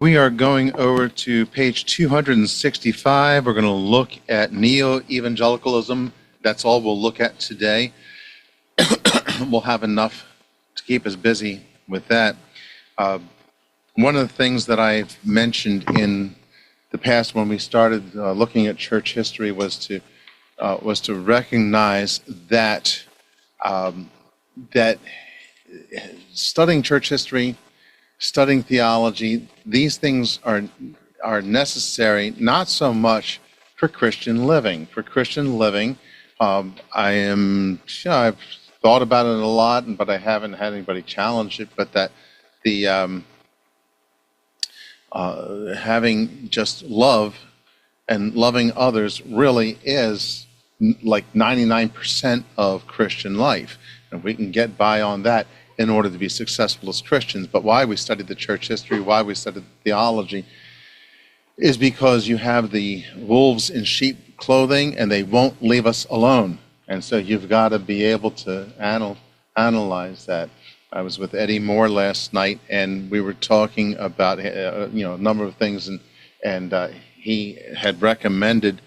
We are going over to page 265. We're going to look at neo-evangelicalism. That's all we'll look at today. We'll have enough to keep us busy with that. One of the things that I've mentioned in the past when we started looking at church history was to recognize that that studying church history, studying theology, these things are necessary not so much for Christian living. For Christian living, I've thought about it a lot, but I haven't had anybody challenge it. But that the having just love and loving others really is like 99% of Christian life, and we can get by on that in order to be successful as Christians. But why we studied the church history, why we studied theology, is because you have the wolves in sheep clothing and they won't leave us alone. And so you've got to be able to analyze that. I was with Eddie Moore last night, and we were talking about a number of things, and he had recommended.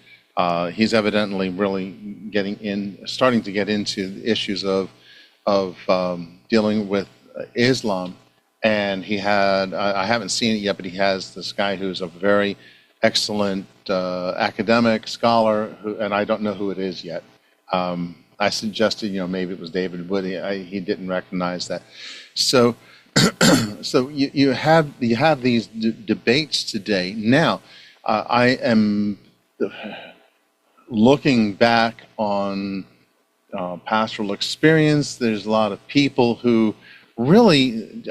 He's evidently really starting to get into the issues of dealing with Islam, and he had I haven't seen it yet, but he has this guy who's a very excellent academic scholar, and I don't know who it is yet. I suggested, maybe it was David Wood. He didn't recognize that. So, so you have these debates today. Now, I am looking back on pastoral experience. There's a lot of people who really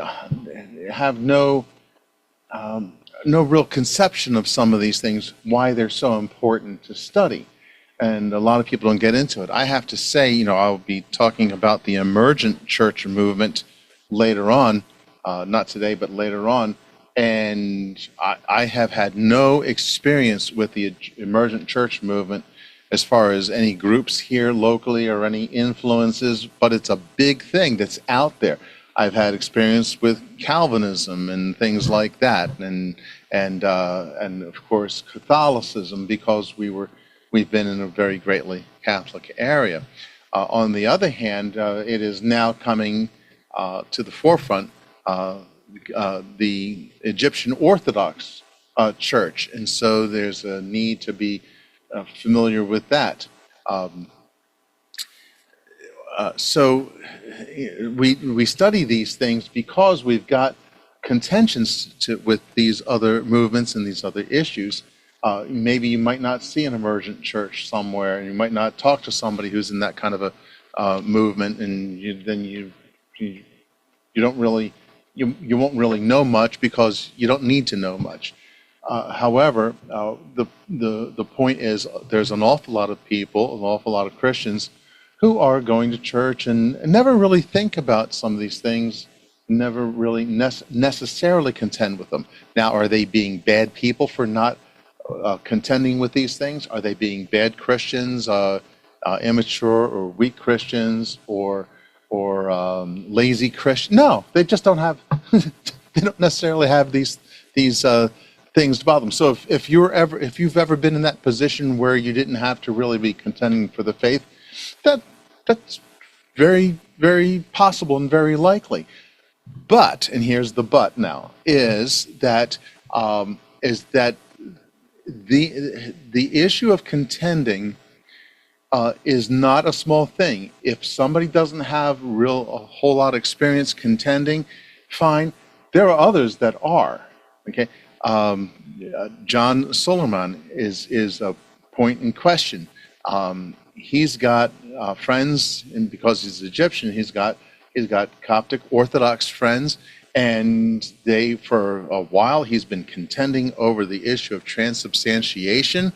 have no real conception of some of these things, why they're so important to study. And a lot of people don't get into it. I have to say, I'll be talking about the emergent church movement later on, not today, but later on. And I have had no experience with the emergent church movement as far as any groups here locally or any influences, but it's a big thing that's out there. I've had experience with Calvinism and things like that, and of course Catholicism, because we've been in a very greatly Catholic area. On the other hand, it is now coming to the forefront, the Egyptian Orthodox Church, and so there's a need to be familiar with that. So we study these things because we've got contentions with these other movements and these other issues. Maybe you might not see an emergent church somewhere, and you might not talk to somebody who's in that kind of a movement, and you won't really know much because you don't need to know much. However, the point is there's an awful lot of people, an awful lot of Christians who are going to church and never really think about some of these things, never really necessarily contend with them. Now, are they being bad people for not contending with these things? Are they being bad Christians, immature or weak Christians, or lazy Christians? No, they just don't have. They don't necessarily have these things to bother them. So if you've ever been in that position where you didn't have to really be contending for the faith, that's very, very possible and very likely. But, and here's the but now, is that the issue of contending is not a small thing. If somebody doesn't have a whole lot of experience contending, fine. There are others that are. Okay, John Solomon is a point in question. He's got friends, and because he's Egyptian, he's got Coptic Orthodox friends, and for a while he's been contending over the issue of transubstantiation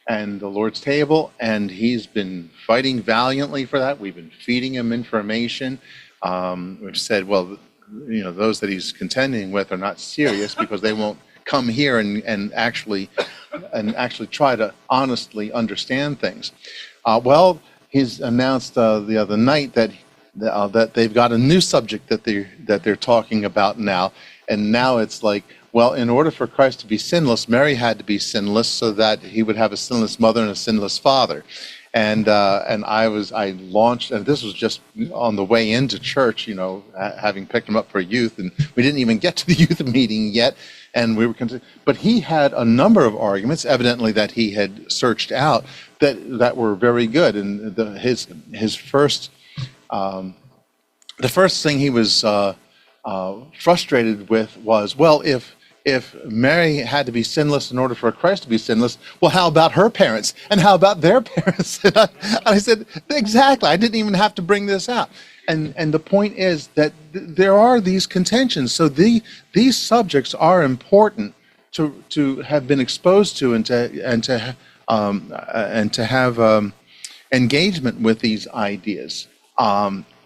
and the Lord's table, and he's been fighting valiantly for that. We've been feeding him information. We've said, well, those that he's contending with are not serious because they won't come here and actually try to honestly understand things. Well, he's announced the other night that they've got a new subject that they're talking about now, and now it's like, well, in order for Christ to be sinless, Mary had to be sinless so that he would have a sinless mother and a sinless father. And I launched, and this was just on the way into church, having picked him up for youth, and we didn't even get to the youth meeting yet, and we were, but he had a number of arguments, evidently that he had searched out that were very good, and his first, the first thing he was frustrated with was, well, if Mary had to be sinless in order for Christ to be sinless, well, how about her parents? And how about their parents? And I said, exactly. I didn't even have to bring this out. And the point is that there are these contentions. So these subjects are important to have been exposed to and to have engagement with these ideas.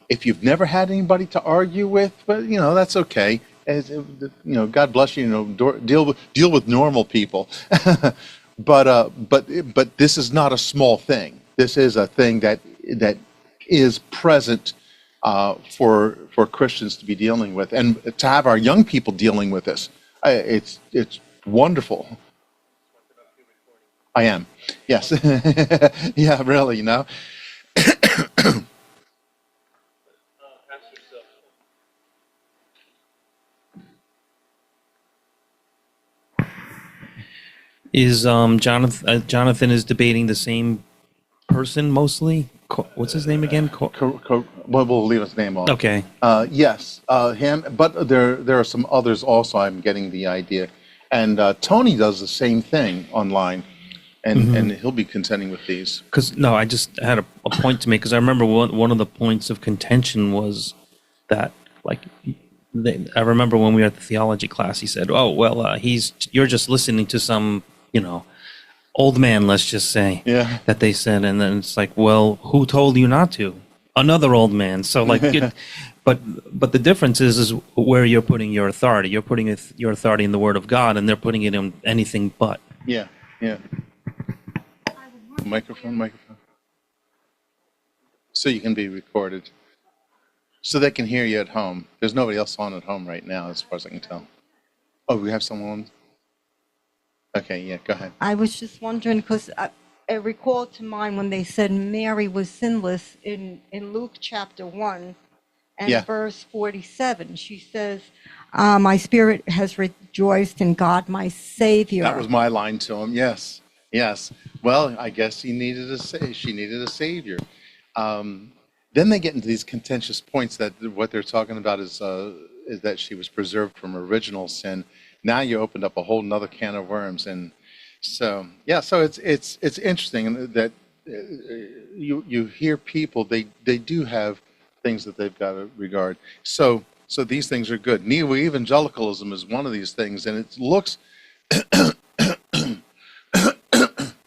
If you've never had anybody to argue with, well, that's okay. God bless you. Deal with normal people, but this is not a small thing. This is a thing that is present for Christians to be dealing with, and to have our young people dealing with this. It's wonderful. I am, yes, yeah, really, Is Jonathan is debating the same person mostly? What's his name again? Well, we'll leave his name off. Okay. Yes, him. But there are some others also. I'm getting the idea, and Tony does the same thing online, and he'll be contending with these. I just had a point to make, because I remember one of the points of contention was that, like, I remember when we were at the theology class, he said, "Oh, well, you're just listening to some, old man, let's just say," Yeah. that they said, and then it's like, well, who told you not to? Another old man. So, like, but the difference is where you're putting your authority. You're putting your authority in the Word of God, and they're putting it in anything but. Yeah. Microphone. So you can be recorded. So they can hear you at home. There's nobody else on at home right now, as far as I can tell. Oh, we have someone. Okay, yeah, go ahead. I was just wondering, because I recalled to mind when they said Mary was sinless in Luke chapter 1 and verse 47. She says, my spirit has rejoiced in God, my Savior. That was my line to him, yes. Well, I guess she needed a Savior. Then they get into these contentious points that what they're talking about is that she was preserved from original sin. Now you opened up a whole nother can of worms, and so it's interesting that you hear people they do have things that they've got to regard. So these things are good. Neo-evangelicalism is one of these things, and it looks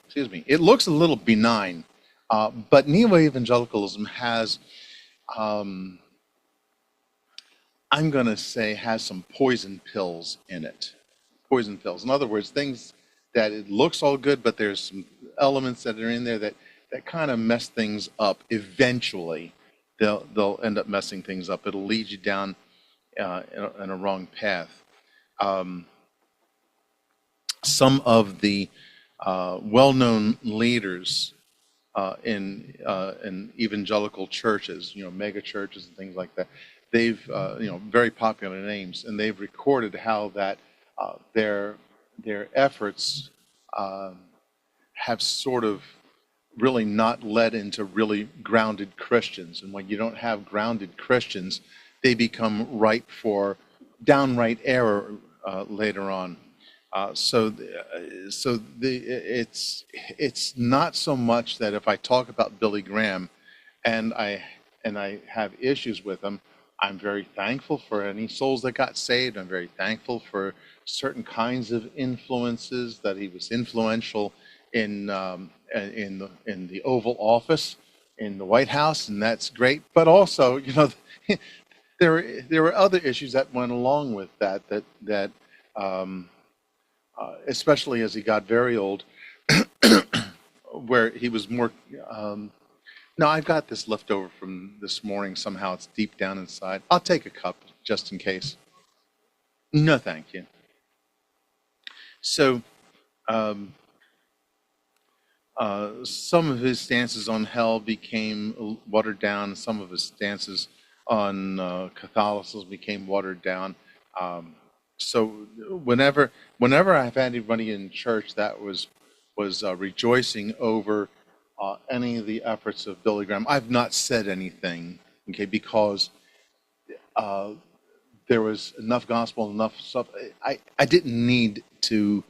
excuse me, it looks a little benign. But neo-evangelicalism has, I'm going to say, has some poison pills in it. Poison pills. In other words, things that it looks all good, but there's some elements that are in there that kind of mess things up. Eventually, they'll end up messing things up. It'll lead you down in a wrong path. Some of the well-known leaders in evangelical churches, mega churches and things like that, they've, very popular names, and they've recorded how that their efforts have sort of really not led into really grounded Christians. And when you don't have grounded Christians, they become ripe for downright error later on. It's not so much that if I talk about Billy Graham and I have issues with him, I'm very thankful for any souls that got saved. I'm very thankful for certain kinds of influences, that he was influential in the Oval Office, in the White House, and that's great. But also, there were other issues that went along with that especially as he got very old, where he was more. No, I've got this left over from this morning. Somehow it's deep down inside. I'll take a cup just in case. No, thank you. So um, some of his stances on hell became watered down. Some of his stances on Catholicism became watered down. Um, so whenever I've had anybody in church that was rejoicing over any of the efforts of Billy Graham, I've not said anything, okay, because uh, there was enough gospel, enough stuff. I didn't need to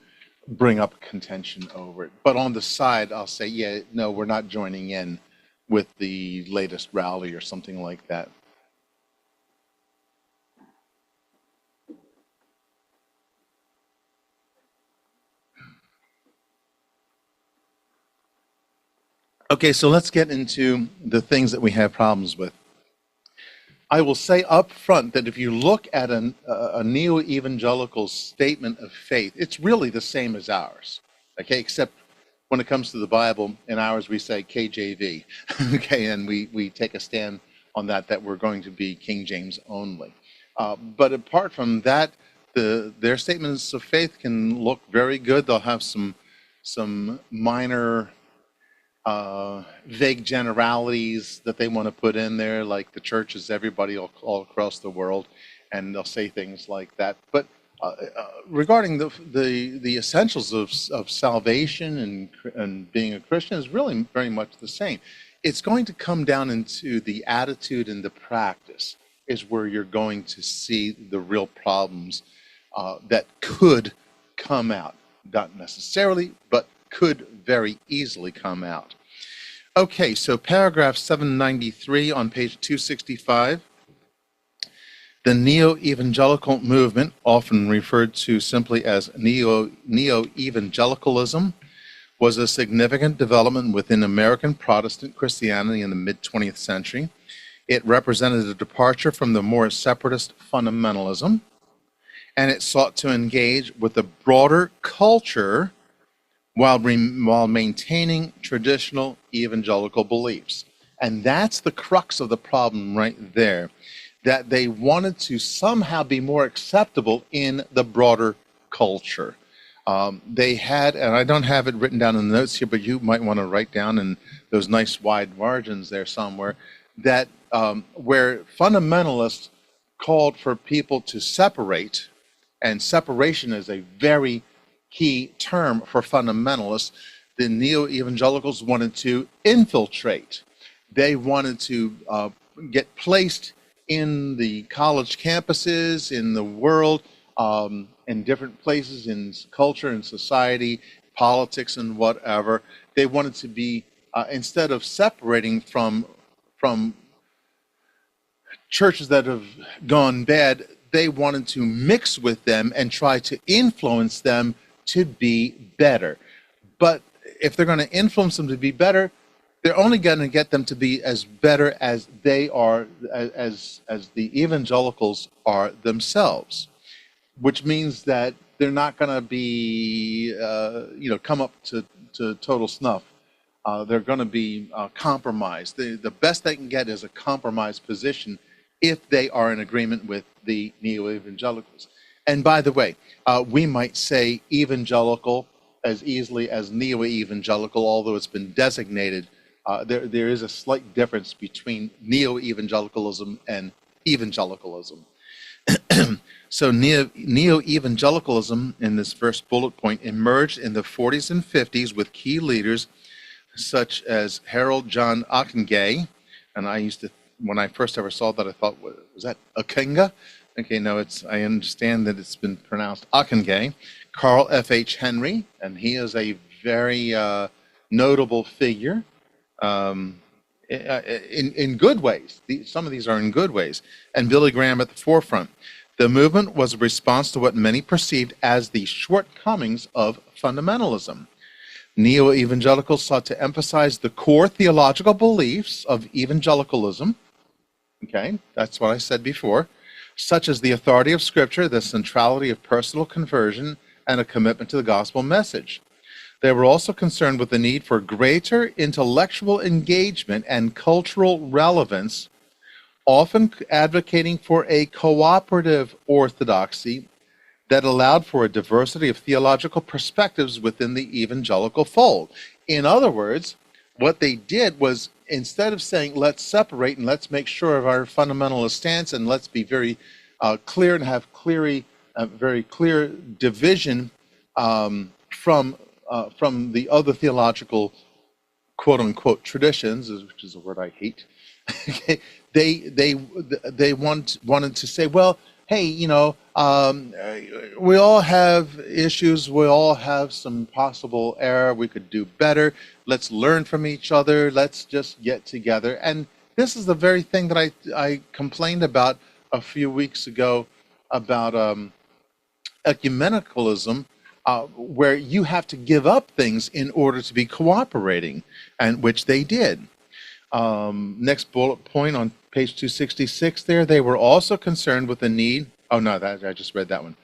bring up contention over it. But on the side, I'll say, yeah, no, we're not joining in with the latest rally or something like that. Okay, so let's get into the things that we have problems with. I will say up front that if you look at a neo-evangelical statement of faith, it's really the same as ours, okay, except when it comes to the Bible, in ours we say KJV, okay, and we take a stand on that we're going to be King James only. But apart from that, their statements of faith can look very good. They'll have some minor vague generalities that they want to put in there, like the church is everybody all across the world, and they'll say things like that. But regarding the essentials of salvation and being a Christian is really very much the same. It's going to come down into the attitude and the practice is where you're going to see the real problems that could come out. Not necessarily, but could very easily come out. Okay, so paragraph 793 on page 265. The neo-evangelical movement, often referred to simply as neo-evangelicalism, was a significant development within American Protestant Christianity in the mid-20th century. It represented a departure from the more separatist fundamentalism, and it sought to engage with the broader culture while maintaining traditional evangelical beliefs. And that's the crux of the problem right there, that they wanted to somehow be more acceptable in the broader culture. They had, and I don't have it written down in the notes here, but you might want to write down in those nice wide margins there somewhere, that where fundamentalists called for people to separate, and separation is a very key term for fundamentalists, the neo-evangelicals wanted to infiltrate. They wanted to get placed in the college campuses, in the world, in different places in culture and society, politics and whatever. They wanted to be, instead of separating from churches that have gone bad, they wanted to mix with them and try to influence them to be better. But if they're going to influence them to be better, they're only going to get them to be as better as they are, as the evangelicals are themselves, which means that they're not going to be, come up to total snuff. They're going to be compromised. The best they can get is a compromised position if they are in agreement with the neo-evangelicals. And by the way, we might say evangelical as easily as neo-evangelical, although it's been designated. There is a slight difference between neo-evangelicalism and evangelicalism. So neo-evangelicalism, in this first bullet point, emerged in the 40s and 50s with key leaders such as Harold John Ockenga, and when I first ever saw that, I thought, was that Okenga? Okay, no, I understand that it's been pronounced Ockenga. Carl F.H. Henry, and he is a very notable figure in good ways. Some of these are in good ways. And Billy Graham at the forefront. The movement was a response to what many perceived as the shortcomings of fundamentalism. Neo-evangelicals sought to emphasize the core theological beliefs of evangelicalism. Okay, that's what I said before, such as the authority of Scripture, the centrality of personal conversion, and a commitment to the gospel message. They were also concerned with the need for greater intellectual engagement and cultural relevance, often advocating for a cooperative orthodoxy that allowed for a diversity of theological perspectives within the evangelical fold. In other words, what they did was, instead of saying, let's separate and let's make sure of our fundamentalist stance and let's be very clear and have very clear division from the other theological quote-unquote traditions, which is a word I hate, they wanted to say, well, hey, we all have issues. We all have some possible error. We could do better. Let's learn from each other. Let's just get together. And this is the very thing that I complained about a few weeks ago about ecumenicalism, where you have to give up things in order to be cooperating, and which they did. Next bullet point on page 266 there, they were also concerned with the need, I just read that one.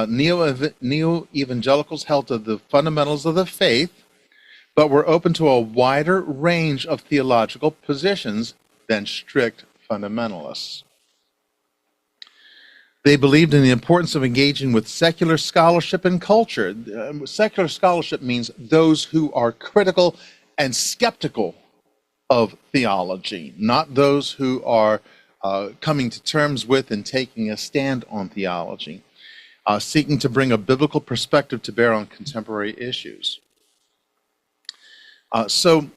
Neo-evangelicals held to the fundamentals of the faith, but were open to a wider range of theological positions than strict fundamentalists. They believed in the importance of engaging with secular scholarship and culture. Secular scholarship means those who are critical and skeptical of theology, not those who are coming to terms with and taking a stand on theology, seeking to bring a biblical perspective to bear on contemporary issues. So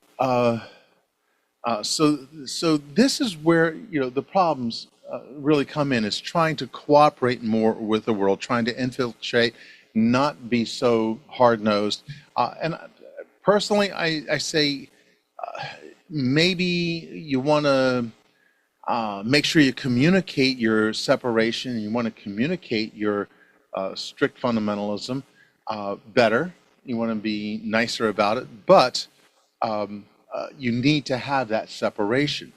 this is where the problems really come in, is trying to cooperate more with the world, trying to infiltrate, not be so hard-nosed. And personally, I say maybe you want to make sure you communicate your separation, you want to communicate your strict fundamentalism better. You want to be nicer about it, but you need to have that separation.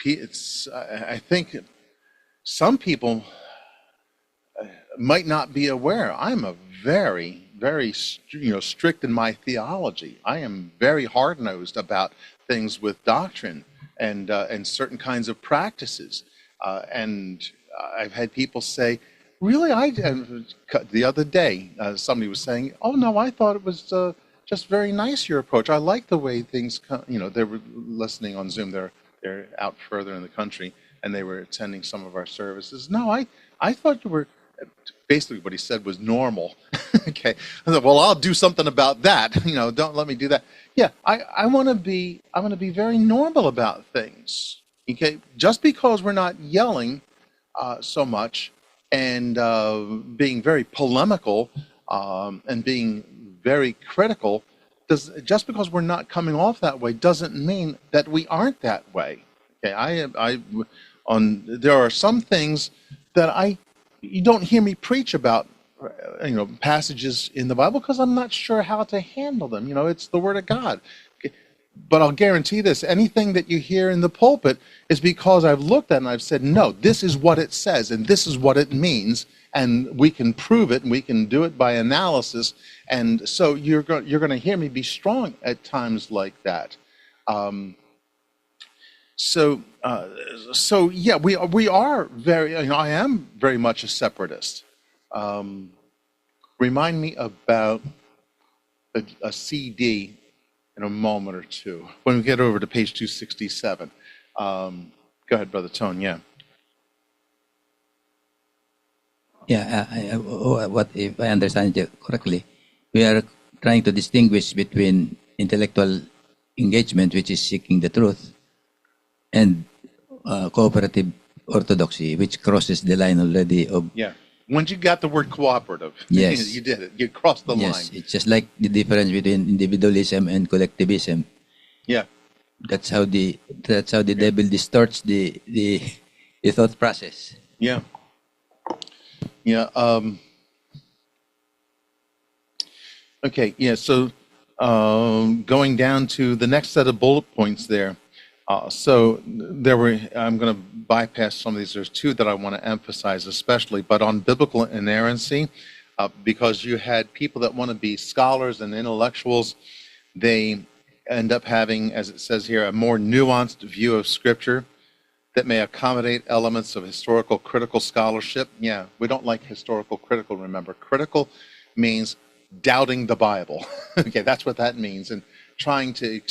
I think some people might not be aware. I'm a very, very strict in my theology. I am very hard-nosed about things with doctrine and certain kinds of practices. And I've had people say, really, the other day, somebody was saying, oh no, I thought it was just very nice, your approach. I like the way things come. They were listening on Zoom. They're out further in the country, and they were attending some of our services. No, I thought you were, basically what he said was normal. Okay. I thought, well, I'll do something about that. Don't let me do that. Yeah, I want to be very normal about things. Okay. Just because we're not yelling so much and being very polemical and being very critical, just because we're not coming off that way doesn't mean that we aren't that way. Okay, there are some things that you don't hear me preach about, passages in the Bible, because I'm not sure how to handle them. It's the Word of God. Okay? But I'll guarantee this: anything that you hear in the pulpit is because I've looked at it and I've said, no, this is what it says and this is what it means, and we can prove it and we can do it by analysis. And so you're going to hear me be strong at times like that. So yeah, we are very. I am very much a separatist. Remind me about a CD in a moment or two when we get over to page 267. Go ahead, Brother Tone. Yeah. Yeah. What if I understand you correctly? We are trying to distinguish between intellectual engagement, which is seeking the truth, and cooperative orthodoxy, which crosses the line already of. Yeah. Once you got the word cooperative, yes, you did it. You crossed the line. Yes, it's just like the difference between individualism and collectivism. Yeah. That's how the devil distorts the thought process. Yeah. Yeah. Okay. Yeah. So going down to the next set of bullet points there. I'm going to bypass some of these. There's two that I want to emphasize especially, but on biblical inerrancy, because you had people that want to be scholars and intellectuals, they end up having, as it says here, a more nuanced view of Scripture. that may accommodate elements of historical critical scholarship. Yeah, we don't like historical critical, remember. Critical means doubting the Bible. Okay, that's what that means. And trying to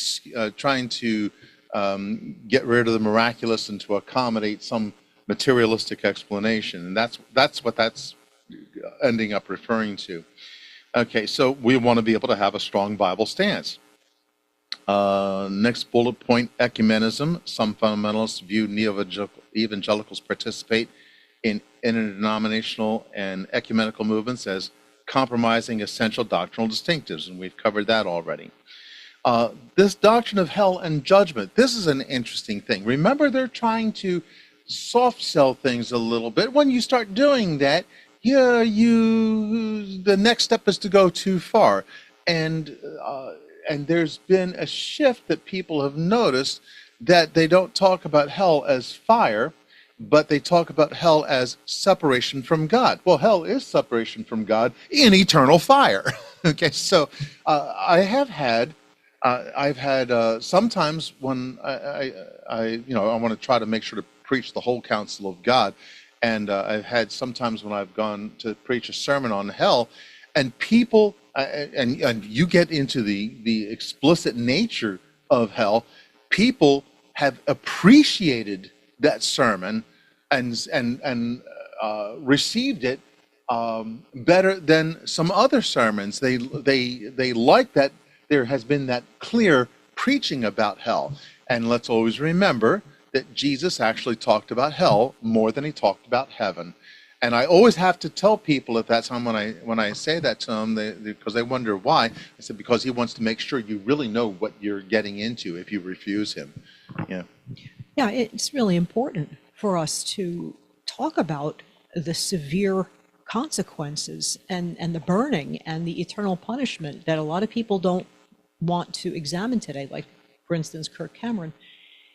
get rid of the miraculous and to accommodate some materialistic explanation. And that's what that's ending up referring to. Okay, so we want to be able to have a strong Bible stance. Next bullet point, ecumenism. Some fundamentalists view neo-evangelicals participate in interdenominational and ecumenical movements as compromising essential doctrinal distinctives, and we've covered that already. This doctrine of hell and judgment, this is an interesting thing. Remember, they're trying to soft sell things a little bit. When you start doing that, the next step is to go too far. And there's been a shift that people have noticed, that they don't talk about hell as fire, but they talk about hell as separation from God. Well, hell is separation from God in eternal fire. Okay, so I've had sometimes when I want to try to make sure to preach the whole counsel of God, and I've had sometimes when I've gone to preach a sermon on hell, and people and you get into the explicit nature of hell, people have appreciated that sermon and received it better than some other sermons. They like that there has been that clear preaching about hell. And let's always remember that Jesus actually talked about hell more than he talked about heaven. And I always have to tell people at that time when I say that to them, because they wonder why, I said, because he wants to make sure you really know what you're getting into if you refuse him. Yeah. Yeah, it's really important for us to talk about the severe consequences and the burning and the eternal punishment that a lot of people don't want to examine today, like, for instance, Kirk Cameron.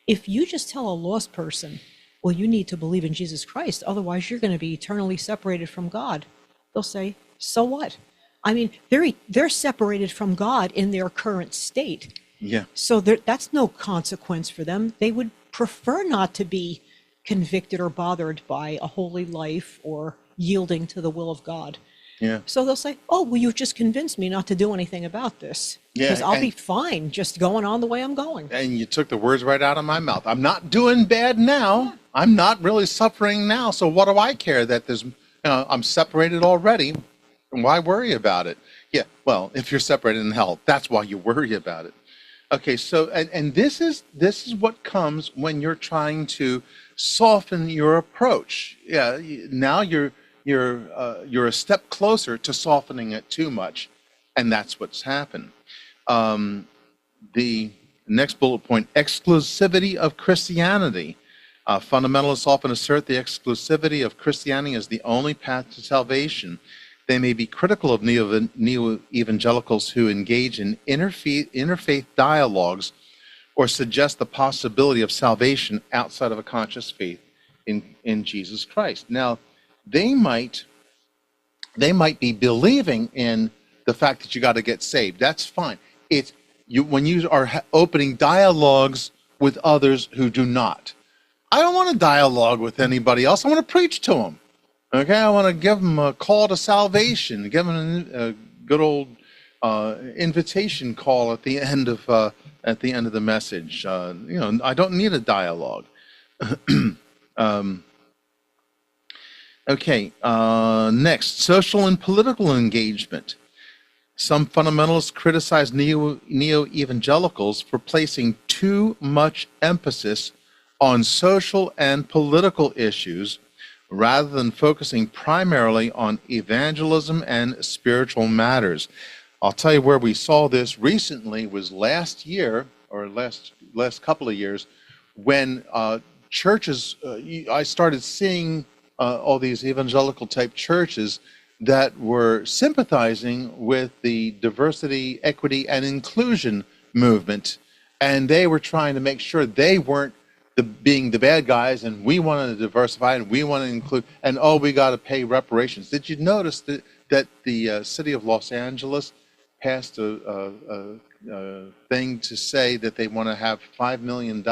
If you just tell a lost person, well, you need to believe in Jesus Christ, otherwise you're going to be eternally separated from God, they'll say, so what? I mean, they're separated from God in their current state. Yeah. So that's no consequence for them. They would prefer not to be convicted or bothered by a holy life or yielding to the will of God. Yeah. So they'll say, oh, well, you've just convinced me not to do anything about this. Yeah, Because I'll be fine just going on the way I'm going. And you took the words right out of my mouth. I'm not doing bad now. Yeah. I'm not really suffering now. So what do I care that I'm separated already? And why worry about it? Yeah, well, if you're separated in hell, that's why you worry about it. Okay, so and this is what comes when you're trying to soften your approach. Yeah, now you're a step closer to softening it too much, and that's what's happened. The next bullet point: exclusivity of Christianity. Fundamentalists often assert the exclusivity of Christianity as the only path to salvation. They may be critical of neo-evangelicals who engage in interfaith dialogues or suggest the possibility of salvation outside of a conscious faith in Jesus Christ. Now, they might be believing in the fact that you got to get saved. That's fine. It's when you are opening dialogues with others who do not. I don't want to dialogue with anybody else. I want to preach to them. Okay, I want to give them a call to salvation, give them a good old invitation call at the end of the message. I don't need a dialogue. Okay, next, social and political engagement. Some fundamentalists criticize neo-evangelicals for placing too much emphasis on social and political issues rather than focusing primarily on evangelism and spiritual matters. I'll tell you where we saw this recently was last year, or last couple of years, when churches, I started seeing all these evangelical type churches that were sympathizing with the diversity, equity, and inclusion movement. And they were trying to make sure they weren't being the bad guys, and we wanted to diversify, and we want to include, and we got to pay reparations. Did you notice that the city of Los Angeles passed a thing to say that they want to have $5 million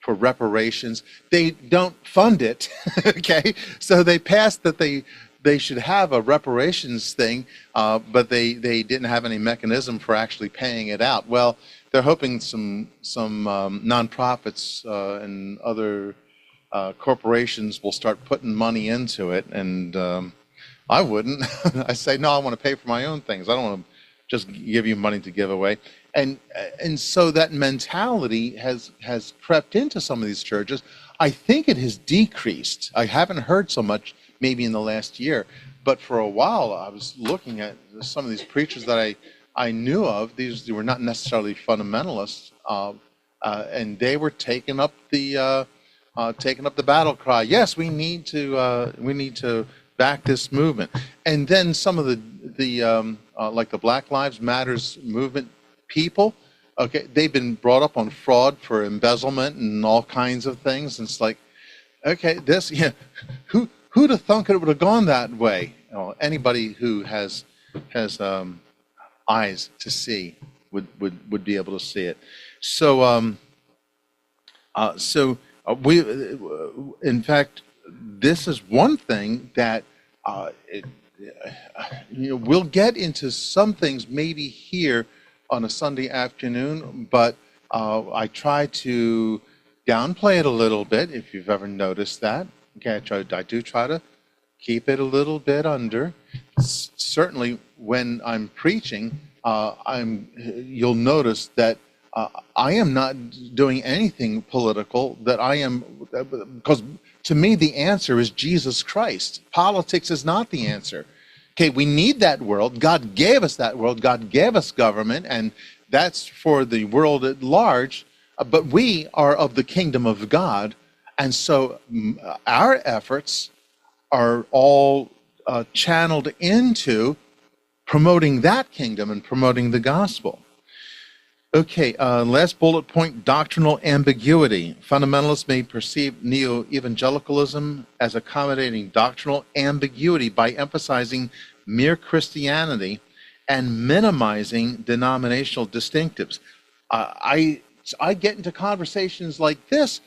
for reparations. They don't fund it, okay? So they passed that they should have a reparations thing, but they didn't have any mechanism for actually paying it out. Well, they're hoping some nonprofits and other corporations will start putting money into it, and I wouldn't. I say, no, I want to pay for my own things. I don't want to just give you money to give away. And so that mentality has crept into some of these churches. I think it has decreased. I haven't heard so much maybe in the last year, but for a while I was looking at some of these preachers that I knew of. These were not necessarily fundamentalists, and they were taking up the battle cry. Yes, we need to back this movement. And then some of the like the Black Lives Matters movement people, okay, they've been brought up on fraud for embezzlement and all kinds of things. And it's like, okay, who'd have thunk it would have gone that way? You know, anybody who has eyes to see would be able to see it. So we, in fact, this is one thing that we'll get into some things maybe here on a Sunday afternoon, but I try to downplay it a little bit, if you've ever noticed that. Okay, I do try to keep it a little bit under. Certainly, when I'm preaching, you'll notice that I am not doing anything political. That I am, because to me the answer is Jesus Christ. Politics is not the answer. Okay, we need that world. God gave us that world. God gave us government, and that's for the world at large. But we are of the kingdom of God, and so our efforts are all channeled into promoting that kingdom and promoting the gospel. Okay, last bullet point, doctrinal ambiguity. Fundamentalists may perceive neo-evangelicalism as accommodating doctrinal ambiguity by emphasizing mere Christianity and minimizing denominational distinctives. I get into conversations like this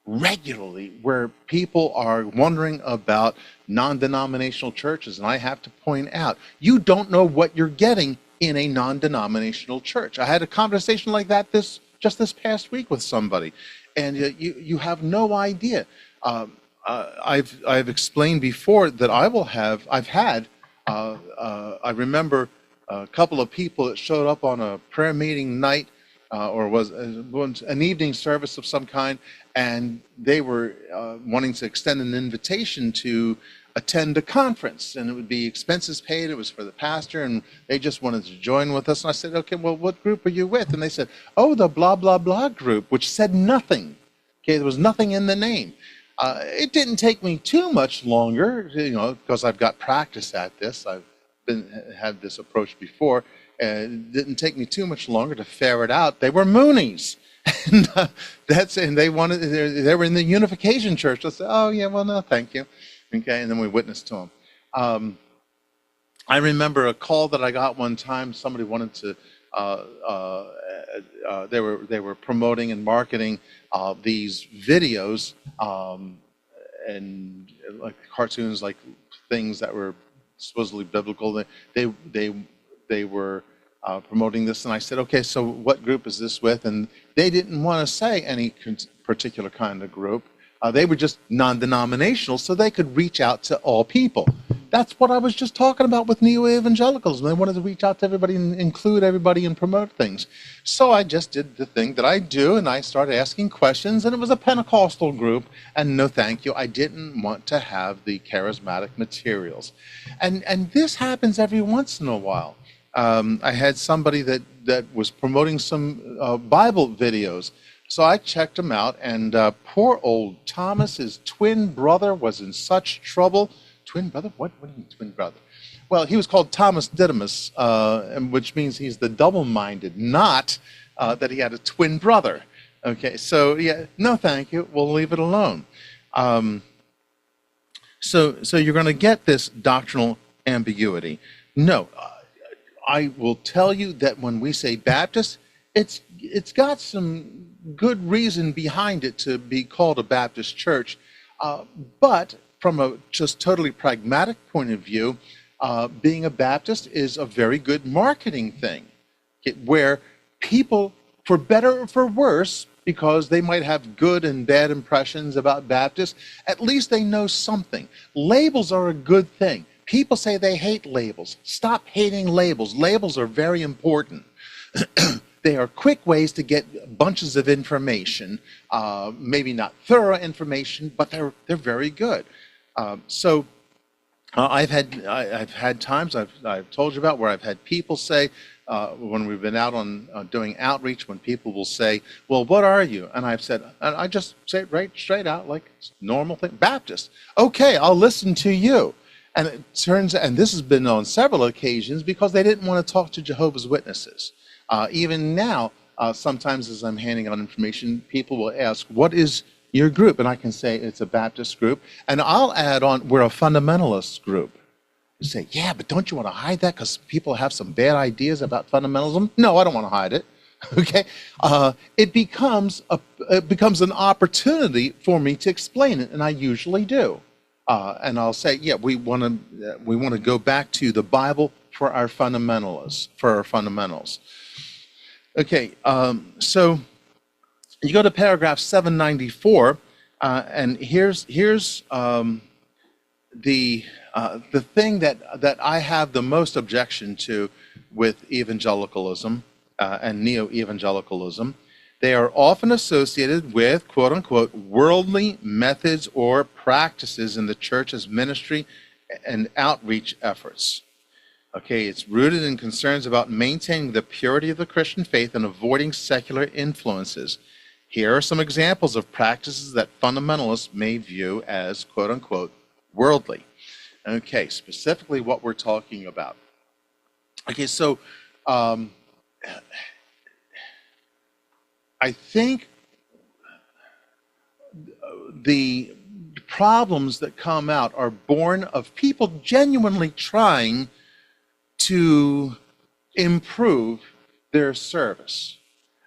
regularly where people are wondering about non-denominational churches, and I have to point out, you don't know what you're getting in a non-denominational church. I had a conversation like that just this past week with somebody, and you have no idea. I've explained before that I remember a couple of people that showed up on a prayer meeting night, or was an evening service of some kind, and they were wanting to extend an invitation to attend a conference, and it would be expenses paid. It was for the pastor, and they just wanted to join with us. And I said, okay, well, what group are you with? And they said, oh, the blah, blah, blah group, which said nothing. Okay, there was nothing in the name. It didn't take me too much longer, because I've got practice at this. I've had this approach before. It didn't take me too much longer to ferret out they were Moonies. And they were in the Unification Church. I said, oh yeah, well, no, thank you. Okay, and then we witnessed to them. I remember a call that I got one time. Somebody wanted to. They were promoting and marketing these videos and like cartoons, like things that were supposedly biblical. They were promoting this, and I said, okay, so what group is this with? And they didn't want to say any particular kind of group. They were just non-denominational, so they could reach out to all people. That's what I was just talking about with neo-evangelicals. They wanted to reach out to everybody and include everybody and promote things. So I just did the thing that I do, and I started asking questions, and it was a Pentecostal group, and no thank you. I didn't want to have the charismatic materials. And this happens every once in a while. I had somebody that was promoting some Bible videos. So I checked him out, and poor old Thomas, his twin brother, was in such trouble. Twin brother? What do you mean twin brother? Well, he was called Thomas Didymus, which means he's the double-minded, not that he had a twin brother. Okay, so yeah, no thank you. We'll leave it alone. So you're going to get this doctrinal ambiguity. No, I will tell you that when we say Baptist, it's got some good reason behind it to be called a Baptist church. But from a just totally pragmatic point of view, being a Baptist is a very good marketing thing, where people, for better or for worse, because they might have good and bad impressions about Baptists, at least they know something. Labels are a good thing. People say they hate labels. Stop hating labels. Labels are very important. They are quick ways to get bunches of information, maybe not thorough information, but they're very good. I've had times I've told you about where I've had people say, when we've been out on doing outreach, when people will say, "Well, what are you?" And I've said, and I just say it right straight out, like it's a normal thing, Baptist. Okay, I'll listen to you. And it turns, and this has been on several occasions, because they didn't want to talk to Jehovah's Witnesses. Even now, sometimes as I'm handing out information, people will ask, "What is your group?" And I can say it's a Baptist group. And I'll add on, we're a fundamentalist group. You say, "Yeah, but don't you want to hide that because people have some bad ideas about fundamentalism?" No, I don't want to hide it. Okay, it becomes an opportunity for me to explain it, and I usually do. And I'll say, "Yeah, we want to go back to the Bible for our fundamentalists, for our fundamentals." Okay, so you go to paragraph 794, and here's the thing that I have the most objection to with evangelicalism and neo-evangelicalism. They are often associated with, quote unquote, worldly methods or practices in the church's ministry and outreach efforts. Okay, it's rooted in concerns about maintaining the purity of the Christian faith and avoiding secular influences. Here are some examples of practices that fundamentalists may view as, quote unquote, worldly. Okay, specifically what we're talking about. Okay, so I think the problems that come out are born of people genuinely trying to improve their service.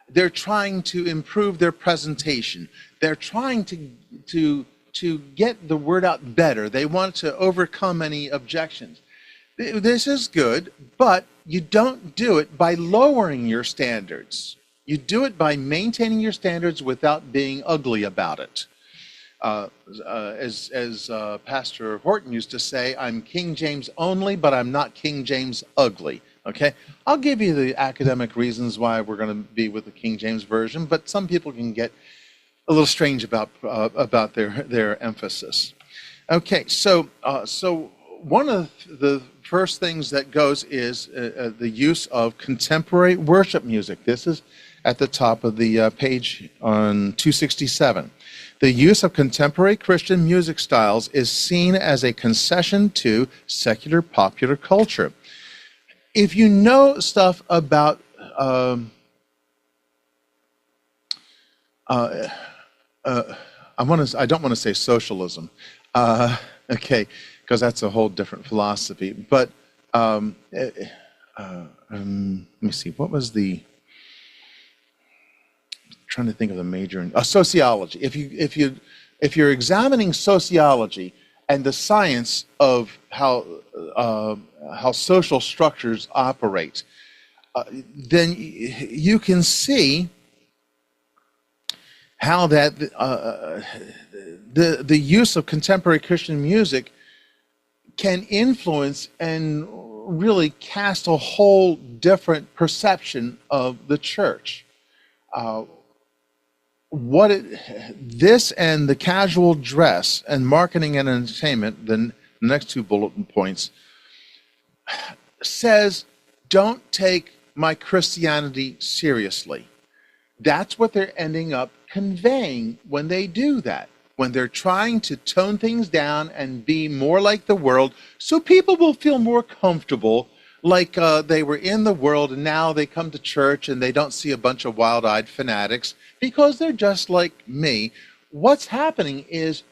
They're trying to improve their presentation. They're trying to get the word out better. They want to overcome any objections. This is good, but you don't do it by lowering your standards. You do it by maintaining your standards without being ugly about it. As Pastor Horton used to say, "I'm King James only, but I'm not King James ugly." Okay, I'll give you the academic reasons why we're going to be with the King James version, but some people can get a little strange about their emphasis. Okay, so one of the first things that goes is the use of contemporary worship music. This is at the top of the page on 267. The use of contemporary Christian music styles is seen as a concession to secular popular culture. If you know stuff about I don't want to say socialism, okay, because that's a whole different philosophy. But let me see, what was the? Trying to think of the major in sociology. If you're examining sociology and the science of how social structures operate, then you can see how that the use of contemporary Christian music can influence and really cast a whole different perception of the church. This and the casual dress and marketing and entertainment, the next two bulletin points, says, don't take my Christianity seriously. That's what they're ending up conveying when they do that, when they're trying to tone things down and be more like the world, so people will feel more comfortable, like they were in the world and now they come to church and they don't see a bunch of wild-eyed fanatics because they're just like me. What's happening is,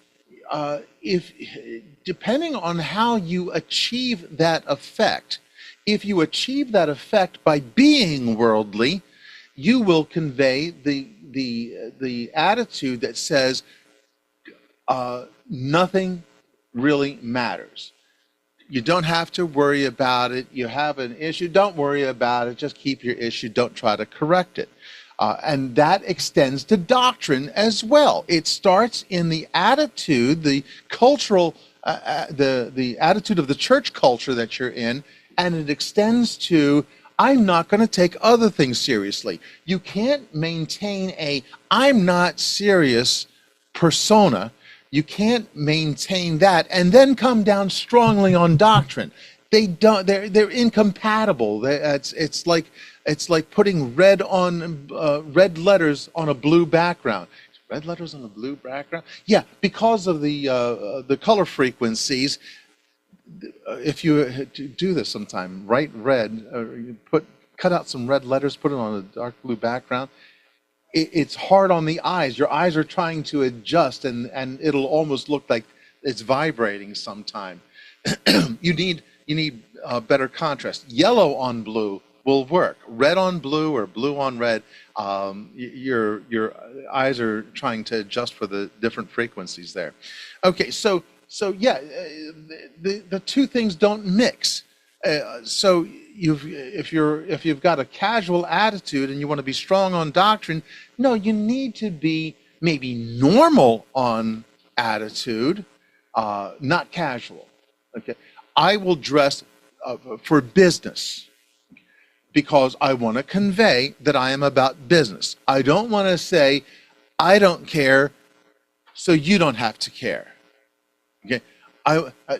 if depending on how you achieve that effect, if you achieve that effect by being worldly, you will convey the attitude that says nothing really matters. You don't have to worry about it. You have an issue, don't worry about it. Just keep your issue. Don't try to correct it. And that extends to doctrine as well. It starts in the attitude, the cultural, the attitude of the church culture that you're in, and it extends to, I'm not going to take other things seriously. You can't maintain a I'm not serious persona. You can't maintain that and then come down strongly on doctrine. They don't. They're incompatible. It's like putting red letters on a blue background. Red letters on a blue background. Yeah, because of the color frequencies. If you do this sometime, write red, cut out some red letters, put it on a dark blue background. It's hard on the eyes. Your eyes are trying to adjust, and it'll almost look like it's vibrating sometime. You need better contrast. Yellow on blue will work. Red on blue or blue on red, your eyes are trying to adjust for the different frequencies there. Okay, so yeah, the two things don't mix. So if you've got a casual attitude and you want to be strong on doctrine, no, you need to be maybe normal on attitude, not casual. Okay, I will dress for business because I want to convey that I am about business. I don't want to say I don't care, so you don't have to care. Okay.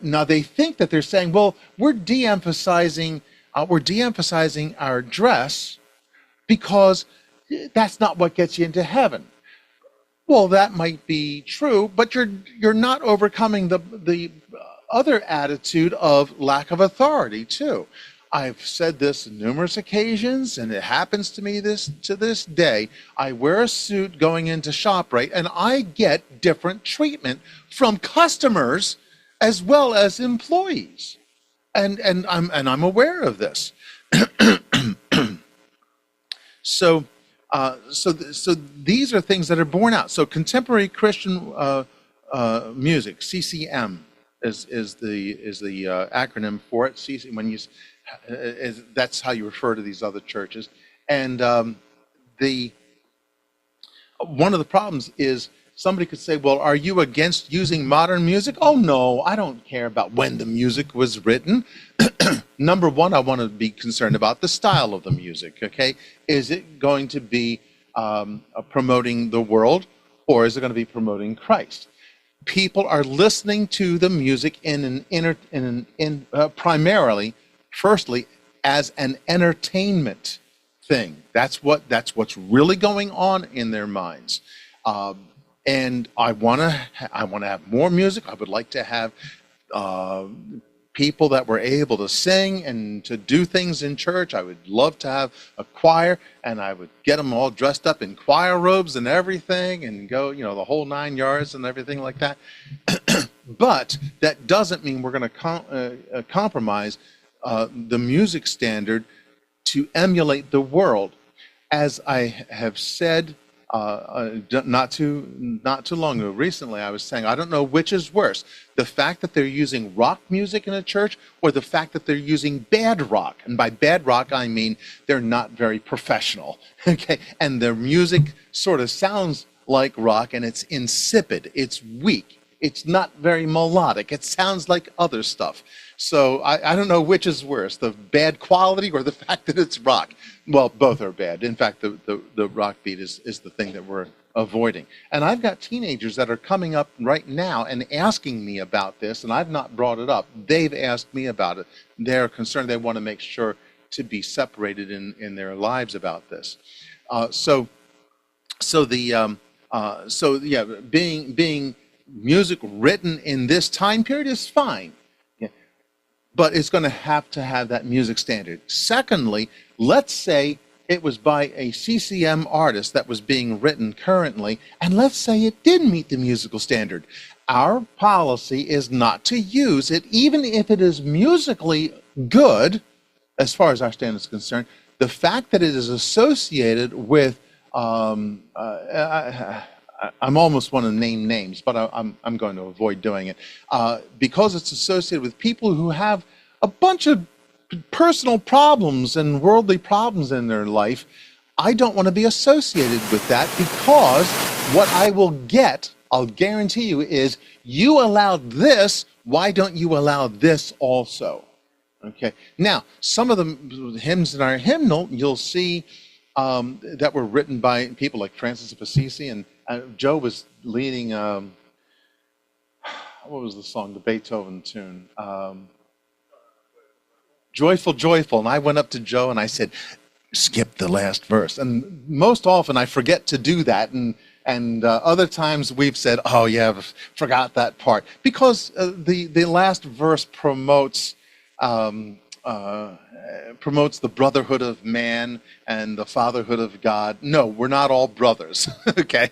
Now they think that they're saying, well, we're de-emphasizing our dress because that's not what gets you into heaven. Well, that might be true, but you're not overcoming the other attitude of lack of authority too. I've said this on numerous occasions, and it happens to me to this day. I wear a suit going into ShopRite, and I get different treatment from customers as well as employees, and I'm aware of this. So these are things that are borne out. So contemporary Christian music, CCM is the acronym for it. That's how you refer to these other churches. And one of the problems is somebody could say, well, are you against using modern music? Oh, no, I don't care about when the music was written. Number one, I want to be concerned about the style of the music, okay? Is it going to be promoting the world, or is it going to be promoting Christ? People are listening to the music primarily, firstly, as an entertainment thing. That's what's really going on in their minds. And I want to have more music. I would like to have people that were able to sing and to do things in church. I would love to have a choir, and I would get them all dressed up in choir robes and everything and go, the whole 9 yards and everything like that. But that doesn't mean we're going to compromise the music standard to emulate the world. As I have said not too long ago, recently, I was saying, I don't know which is worse, the fact that they're using rock music in a church or the fact that they're using bad rock. And by bad rock, I mean they're not very professional, okay? And their music sort of sounds like rock, and it's insipid, it's weak, it's not very melodic, it sounds like other stuff. So I don't know which is worse, the bad quality or the fact that it's rock. Well, both are bad. In fact, the rock beat is the thing that we're avoiding. And I've got teenagers that are coming up right now and asking me about this, and I've not brought it up. They've asked me about it. They're concerned. They want to make sure to be separated in their lives about this. Being music written in this time period is fine. But it's going to have that music standard. Secondly, let's say it was by a CCM artist that was being written currently, and let's say it did meet the musical standard. Our policy is not to use it, even if it is musically good, as far as our standard is concerned, the fact that it is associated with, I'm almost want to name names, but I'm going to avoid doing it, because it's associated with people who have a bunch of personal problems and worldly problems in their life. I don't want to be associated with that, because what I will get, I'll guarantee you, is you allowed this, why don't you allow this also? Okay. Now, some of the hymns in our hymnal, you'll see that were written by people like Francis of Assisi, and Joe was leading, what was the song, the Beethoven tune? Joyful, Joyful. And I went up to Joe and I said, skip the last verse. And most often I forget to do that. And other times we've said, oh yeah, forgot that part. Because the last verse promotes the brotherhood of man and the fatherhood of God. No, we're not all brothers, okay?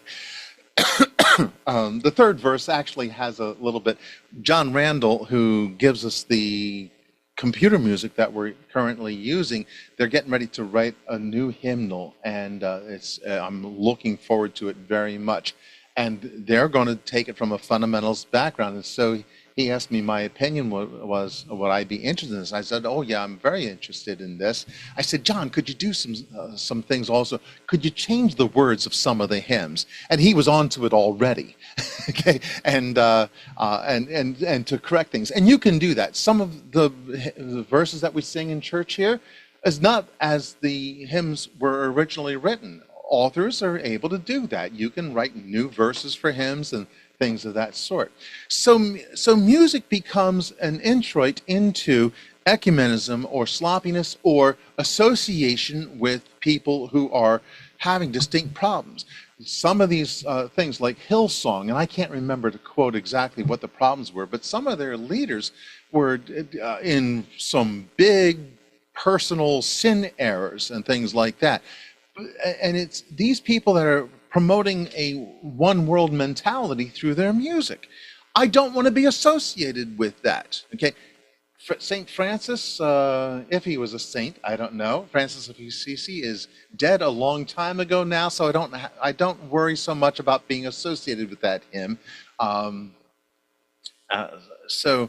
The third verse actually has a little bit. John Randall, who gives us the computer music that we're currently using, they're getting ready to write a new hymnal, and I'm looking forward to it very much. And they're going to take it from a fundamentals background, and so he asked me my opinion was would I be interested in this. I said, oh yeah, I'm very interested in this. I said, John, could you do some things also? Could you change the words of some of the hymns? And he was onto it already. Okay, and to correct things, and you can do that. Some of the verses that we sing in church here is not as the hymns were originally written. Authors are able to do that. You can write new verses for hymns and things of that sort. So music becomes an introit into ecumenism or sloppiness or association with people who are having distinct problems. Some of these things like Hillsong, and I can't remember to quote exactly what the problems were, but some of their leaders were in some big personal sin errors and things like that. And it's these people that are promoting a one world mentality through their music. I don't want to be associated with that. Okay, Saint Francis, if he was a saint, I don't know. Francis of Assisi is dead a long time ago now, so I don't worry so much about being associated with that hymn. So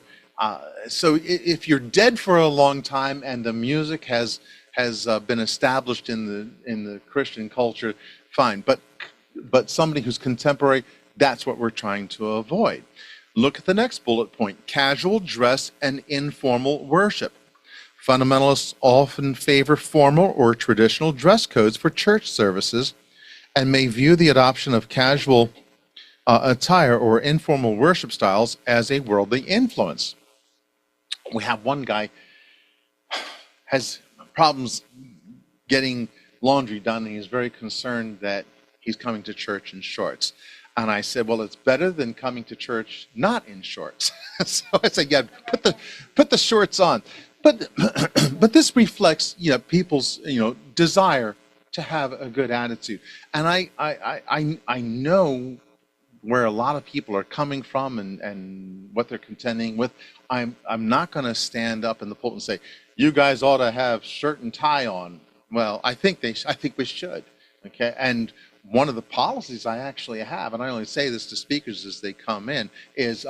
if you're dead for a long time and the music has been established in the Christian culture, fine. But somebody who's contemporary, that's what we're trying to avoid. Look at the next bullet point: casual dress and informal worship. Fundamentalists often favor formal or traditional dress codes for church services and may view the adoption of casual attire or informal worship styles as a worldly influence. We have one guy has problems getting laundry done, and he's very concerned that he's coming to church in shorts. And I said, well, it's better than coming to church not in shorts. So I said, yeah, put the shorts on. But this reflects, people's, desire to have a good attitude. And I know where a lot of people are coming from and what they're contending with. I'm not going to stand up in the pulpit and say, you guys ought to have shirt and tie on. Well, I think we should. Okay, and one of the policies I actually have, and I only say this to speakers as they come in, is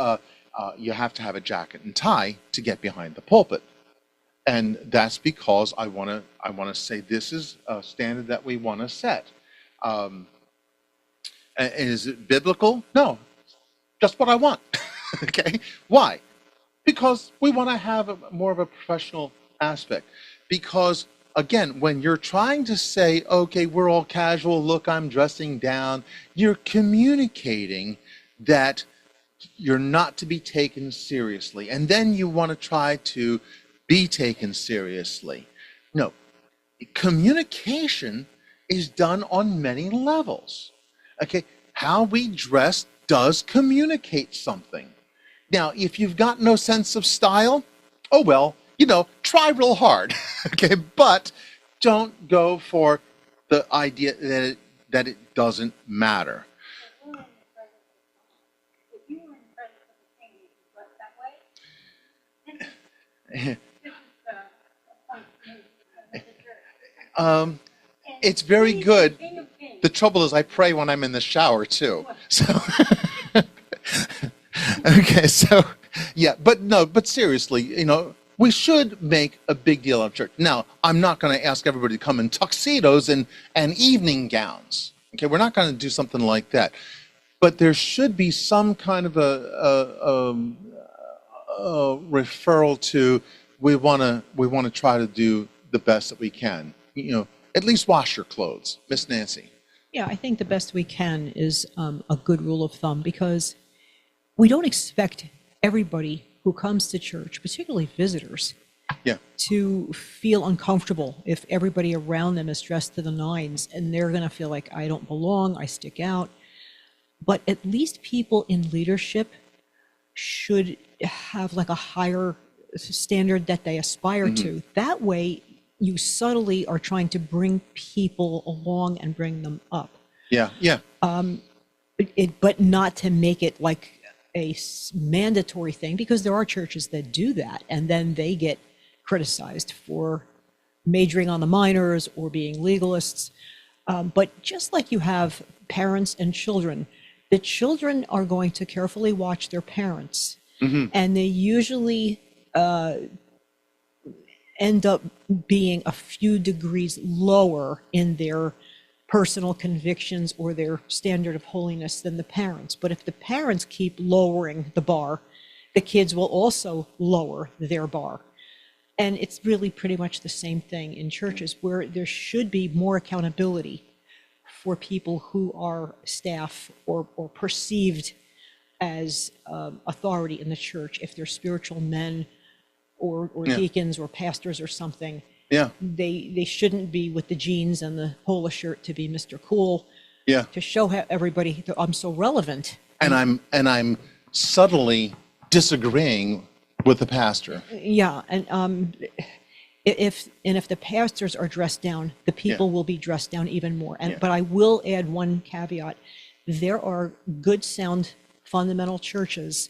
you have to have a jacket and tie to get behind the pulpit, and that's because I want to say this is a standard that we want to set. Is it biblical? No, just what I want. Okay, why? Because we want to have more of a professional aspect. Because again, when you're trying to say, okay, we're all casual, look, I'm dressing down, you're communicating that you're not to be taken seriously. And then you want to try to be taken seriously. No, communication is done on many levels. Okay, how we dress does communicate something. Now, if you've got no sense of style, oh well, try real hard, okay? But don't go for the idea that it doesn't matter. It's very good. The trouble is I pray when I'm in the shower too. So okay, so yeah, but seriously, we should make a big deal of church. Now, I'm not going to ask everybody to come in tuxedos and evening gowns. Okay, we're not going to do something like that. But there should be some kind of a referral to we want to try to do the best that we can. At least wash your clothes, Miss Nancy. Yeah, I think the best we can is a good rule of thumb, because we don't expect everybody who comes to church, particularly visitors, to feel uncomfortable if everybody around them is dressed to the nines, and they're going to feel like, I don't belong, I stick out. But at least people in leadership should have like a higher standard that they aspire to. That way, you subtly are trying to bring people along and bring them up. Yeah. But not to make it like a mandatory thing, because there are churches that do that, and then they get criticized for majoring on the minors or being legalists. But just like you have parents and children, the children are going to carefully watch their parents, and they usually end up being a few degrees lower in their personal convictions or their standard of holiness than the parents. But if the parents keep lowering the bar, the kids will also lower their bar. And it's really pretty much the same thing in churches, where there should be more accountability for people who are staff or perceived as authority in the church. If they're spiritual men or deacons or pastors or something, they shouldn't be with the jeans and the polo shirt to be Mr. Cool, to show everybody that I'm so relevant. And I'm subtly disagreeing with the pastor. Yeah, and if the pastors are dressed down, the people will be dressed down even more. But I will add one caveat: there are good, sound, fundamental churches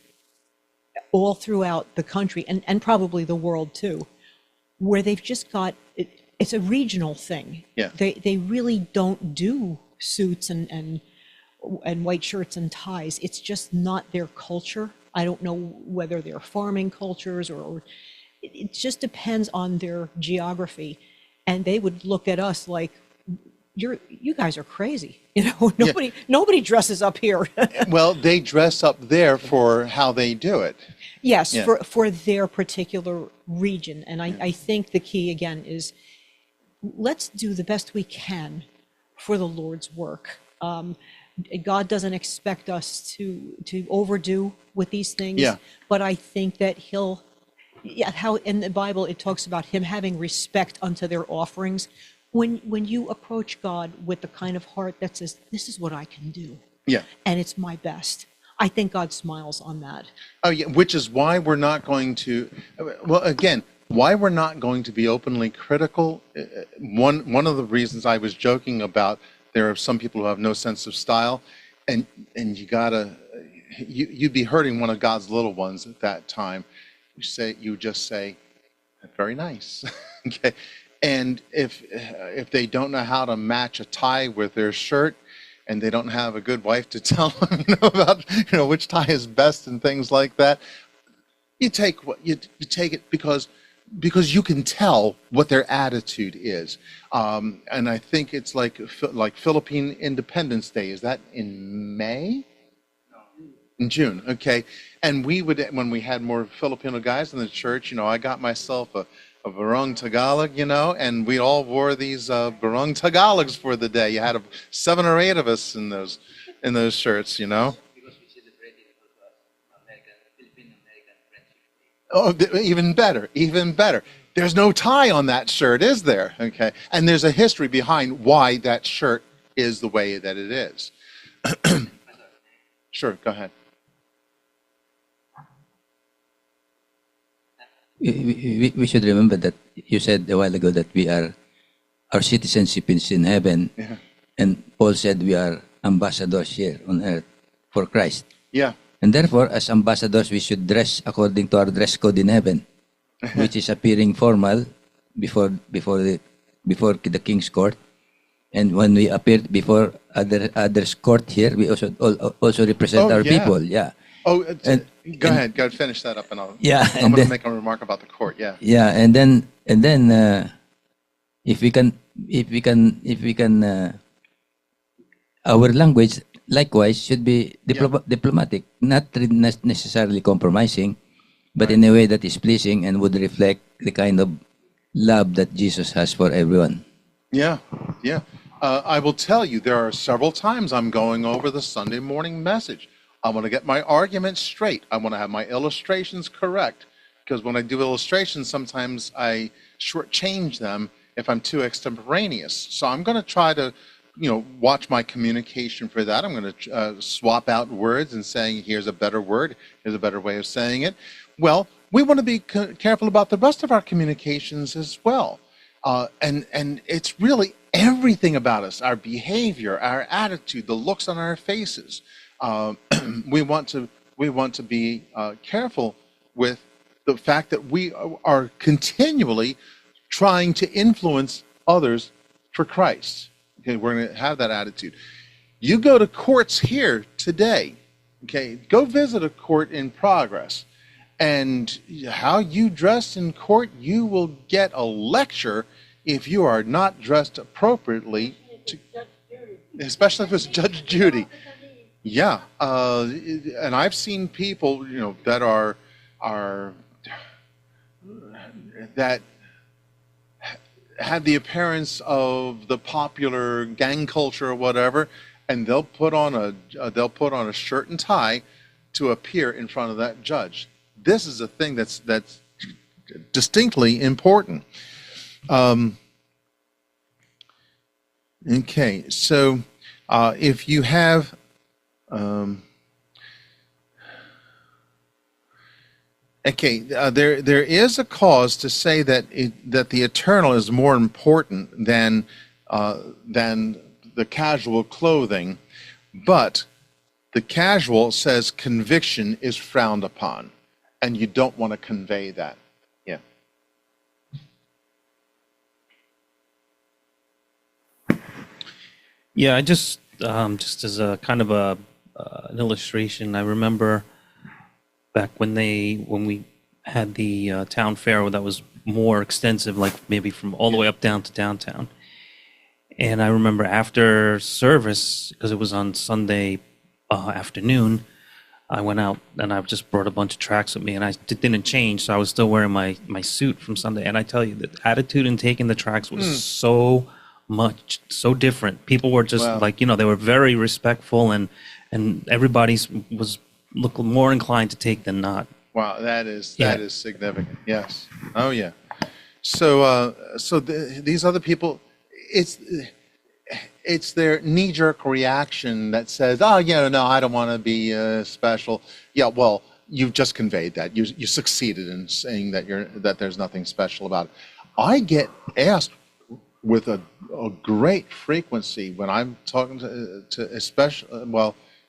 all throughout the country, and probably the world too, where they've just got it's a regional thing. They really don't do suits and white shirts and ties. It's just not their culture. I don't know whether they're farming cultures or it just depends on their geography. And they would look at us like, you guys are crazy. Nobody dresses up here. Well, they dress up there for how they do it. Yes, for their particular region. And I think the key, again, is let's do the best we can for the Lord's work. God doesn't expect us to overdo with these things, but I think that how in the Bible it talks about him having respect unto their offerings. When you approach God with the kind of heart that says, this is what I can do, and it's my best, I think God smiles on that. Oh yeah, which is why we're not going to, why we're not going to be openly critical. One of the reasons I was joking about, there are some people who have no sense of style, and you'd be hurting one of God's little ones at that time. You just say, very nice, okay. And if they don't know how to match a tie with their shirt, and they don't have a good wife to tell them, about which tie is best and things like that, you take it because you can tell what their attitude is. And I think it's like Philippine Independence Day. Is that in May? No. In June, okay. And when we had more Filipino guys in the church, I got myself a barong Tagalog, and we all wore these barong Tagalogs for the day. You had 7 or 8 of us in those shirts, Because we celebrated Philippine-American Friendship Day. Oh, even better. There's no tie on that shirt, is there? Okay. And there's a history behind why that shirt is the way that it is. Sure, go ahead. We should remember that you said a while ago that our citizenship is in heaven, and Paul said we are ambassadors here on earth for Christ. Yeah. And therefore, as ambassadors, we should dress according to our dress code in heaven, which is appearing formal before the before the king's court. And when we appear before others court here, we also represent our people. Yeah. Oh, And- go ahead. Go ahead. Finish that up, and Yeah, I'm and going to then- make a remark about the court. Yeah. Yeah, and then if we can our language likewise should be diplomatic, not necessarily compromising, but in a way that is pleasing and would reflect the kind of love that Jesus has for everyone. Yeah. Yeah. I will tell you, there are several times I'm going over the Sunday morning message. I want to get my arguments straight. I want to have my illustrations correct. Because when I do illustrations, sometimes I shortchange them if I'm too extemporaneous. So I'm going to try to, watch my communication for that. I'm going to swap out words and saying, here's a better word, here's a better way of saying it. Well, we want to be careful about the rest of our communications as well. And it's really everything about us, our behavior, our attitude, the looks on our faces. We want to be careful with the fact that we are continually trying to influence others for Christ. Okay, we're going to have that attitude. You go to courts here today, okay, go visit a court in progress, and how you dress in court, you will get a lecture if you are not dressed appropriately, especially if it's Judge Judy. Yeah, and I've seen people, that are that have the appearance of the popular gang culture or whatever, and they'll put on a shirt and tie to appear in front of that judge. This is a thing that's distinctly important. Okay, so if you have there is a cause to say that that the eternal is more important than the casual clothing, but the casual says conviction is frowned upon, and you don't want to convey that. Yeah. Yeah, I just as a kind of an illustration, I remember back when we had the town fair that was more extensive, like maybe from all the way up down to downtown. And I remember after service, because it was on Sunday afternoon, I went out and I just brought a bunch of tracks with me, and I didn't change, so I was still wearing my suit from Sunday. And I tell you, the attitude in taking the tracks was so different. People were just they were very respectful, and everybody was looked more inclined to take than not. Wow, that is significant. Yes. Oh yeah. So these other people, it's their knee-jerk reaction that says, "Oh, no, I don't want to be special." Yeah, well, you've just conveyed that. You succeeded in saying that there's nothing special about it. I get asked with a great frequency when I'm talking to especially,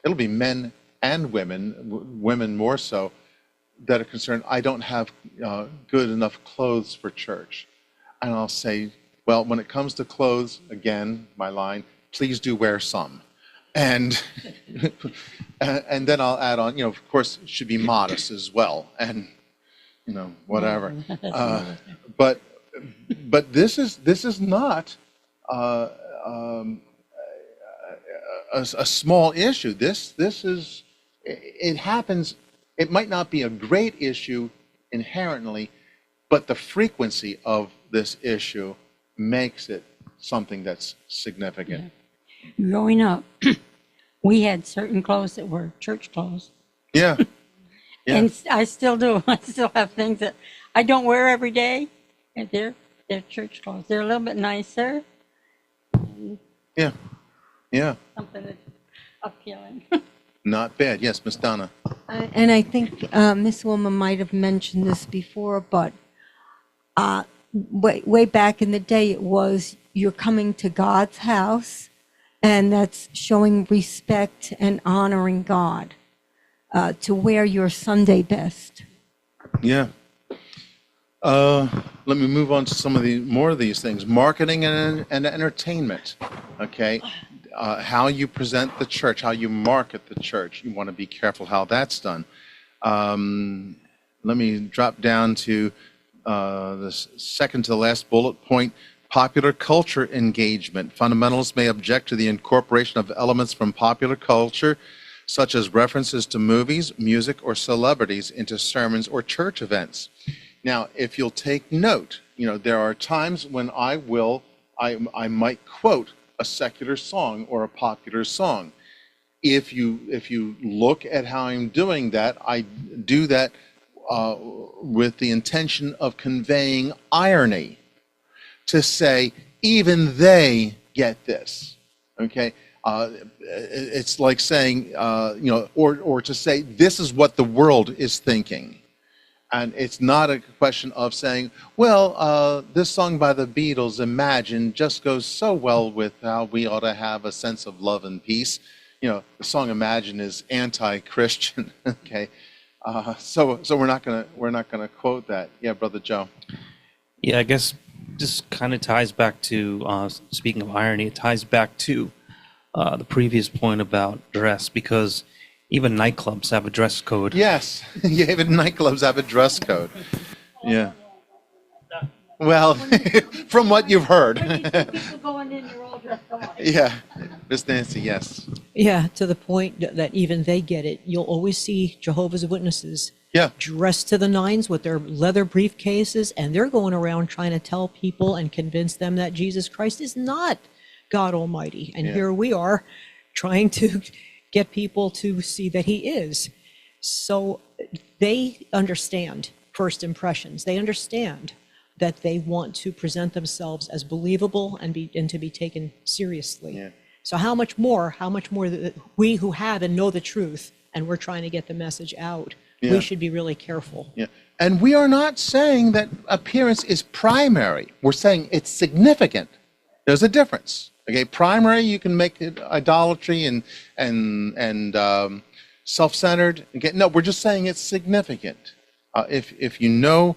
it'll be men and women more so, that are concerned, I don't have good enough clothes for church. And I'll say, well, when it comes to clothes, again, my line, please do wear some. And and then I'll add on, of course, it should be modest as well, and whatever. But this is not a small issue. This is, it happens. It might not be a great issue inherently, but the frequency of this issue makes it something that's significant. Yeah. Growing up, we had certain clothes that were church clothes. Yeah. Yeah. And I still do. I still have things that I don't wear every day, and they're church clothes. They're a little bit nicer. Yeah. Yeah. Something that's appealing. Not bad. Yes, Miss Donna. And I think Miss Wilma might have mentioned this before, but way back in the day, it was you're coming to God's house, and that's showing respect and honoring God, to wear your Sunday best. Yeah. Let me move on to some of the more of these things. Marketing and entertainment. Okay. How you present the church, how you market the church. You want to be careful how that's done. Let me drop down to the second to the last bullet point. Popular culture engagement. Fundamentalists may object to the incorporation of elements from popular culture, such as references to movies, music, or celebrities into sermons or church events. Now, if you'll take note, there are times when I might quote a secular song or a popular song. If you look at how I'm doing that, I do that with the intention of conveying irony, to say even they get this. Okay, it's like saying or to say this is what the world is thinking. And it's not a question of saying, well, this song by the Beatles, Imagine, just goes so well with how we ought to have a sense of love and peace. The song Imagine is anti-Christian. Okay, so we're not gonna quote that. Yeah, Brother Joe. Yeah, I guess this kind of ties back to speaking of irony. It ties back to the previous point about dress, because even nightclubs have a dress code. Yes, yeah, even nightclubs have a dress code. Yeah. Well, from what you've heard. People going in, they're all dressed alike. Yeah, Miss Nancy, yes. Yeah, to the point that even they get it. You'll always see Jehovah's Witnesses Yeah. dressed to the nines with their leather briefcases, and they're going around trying to tell people and convince them that Jesus Christ is not God Almighty. And here we are trying to get people to see that he is. So they understand first impressions. They understand that they want to present themselves as believable and to be taken seriously. Yeah. So how much more we who have and know the truth, and we're trying to get the message out, we should be really careful. Yeah. And we are not saying that appearance is primary. We're saying it's significant. There's a difference. Okay, primary, you can make it idolatry and self-centered. Okay, no, we're just saying it's significant. If you know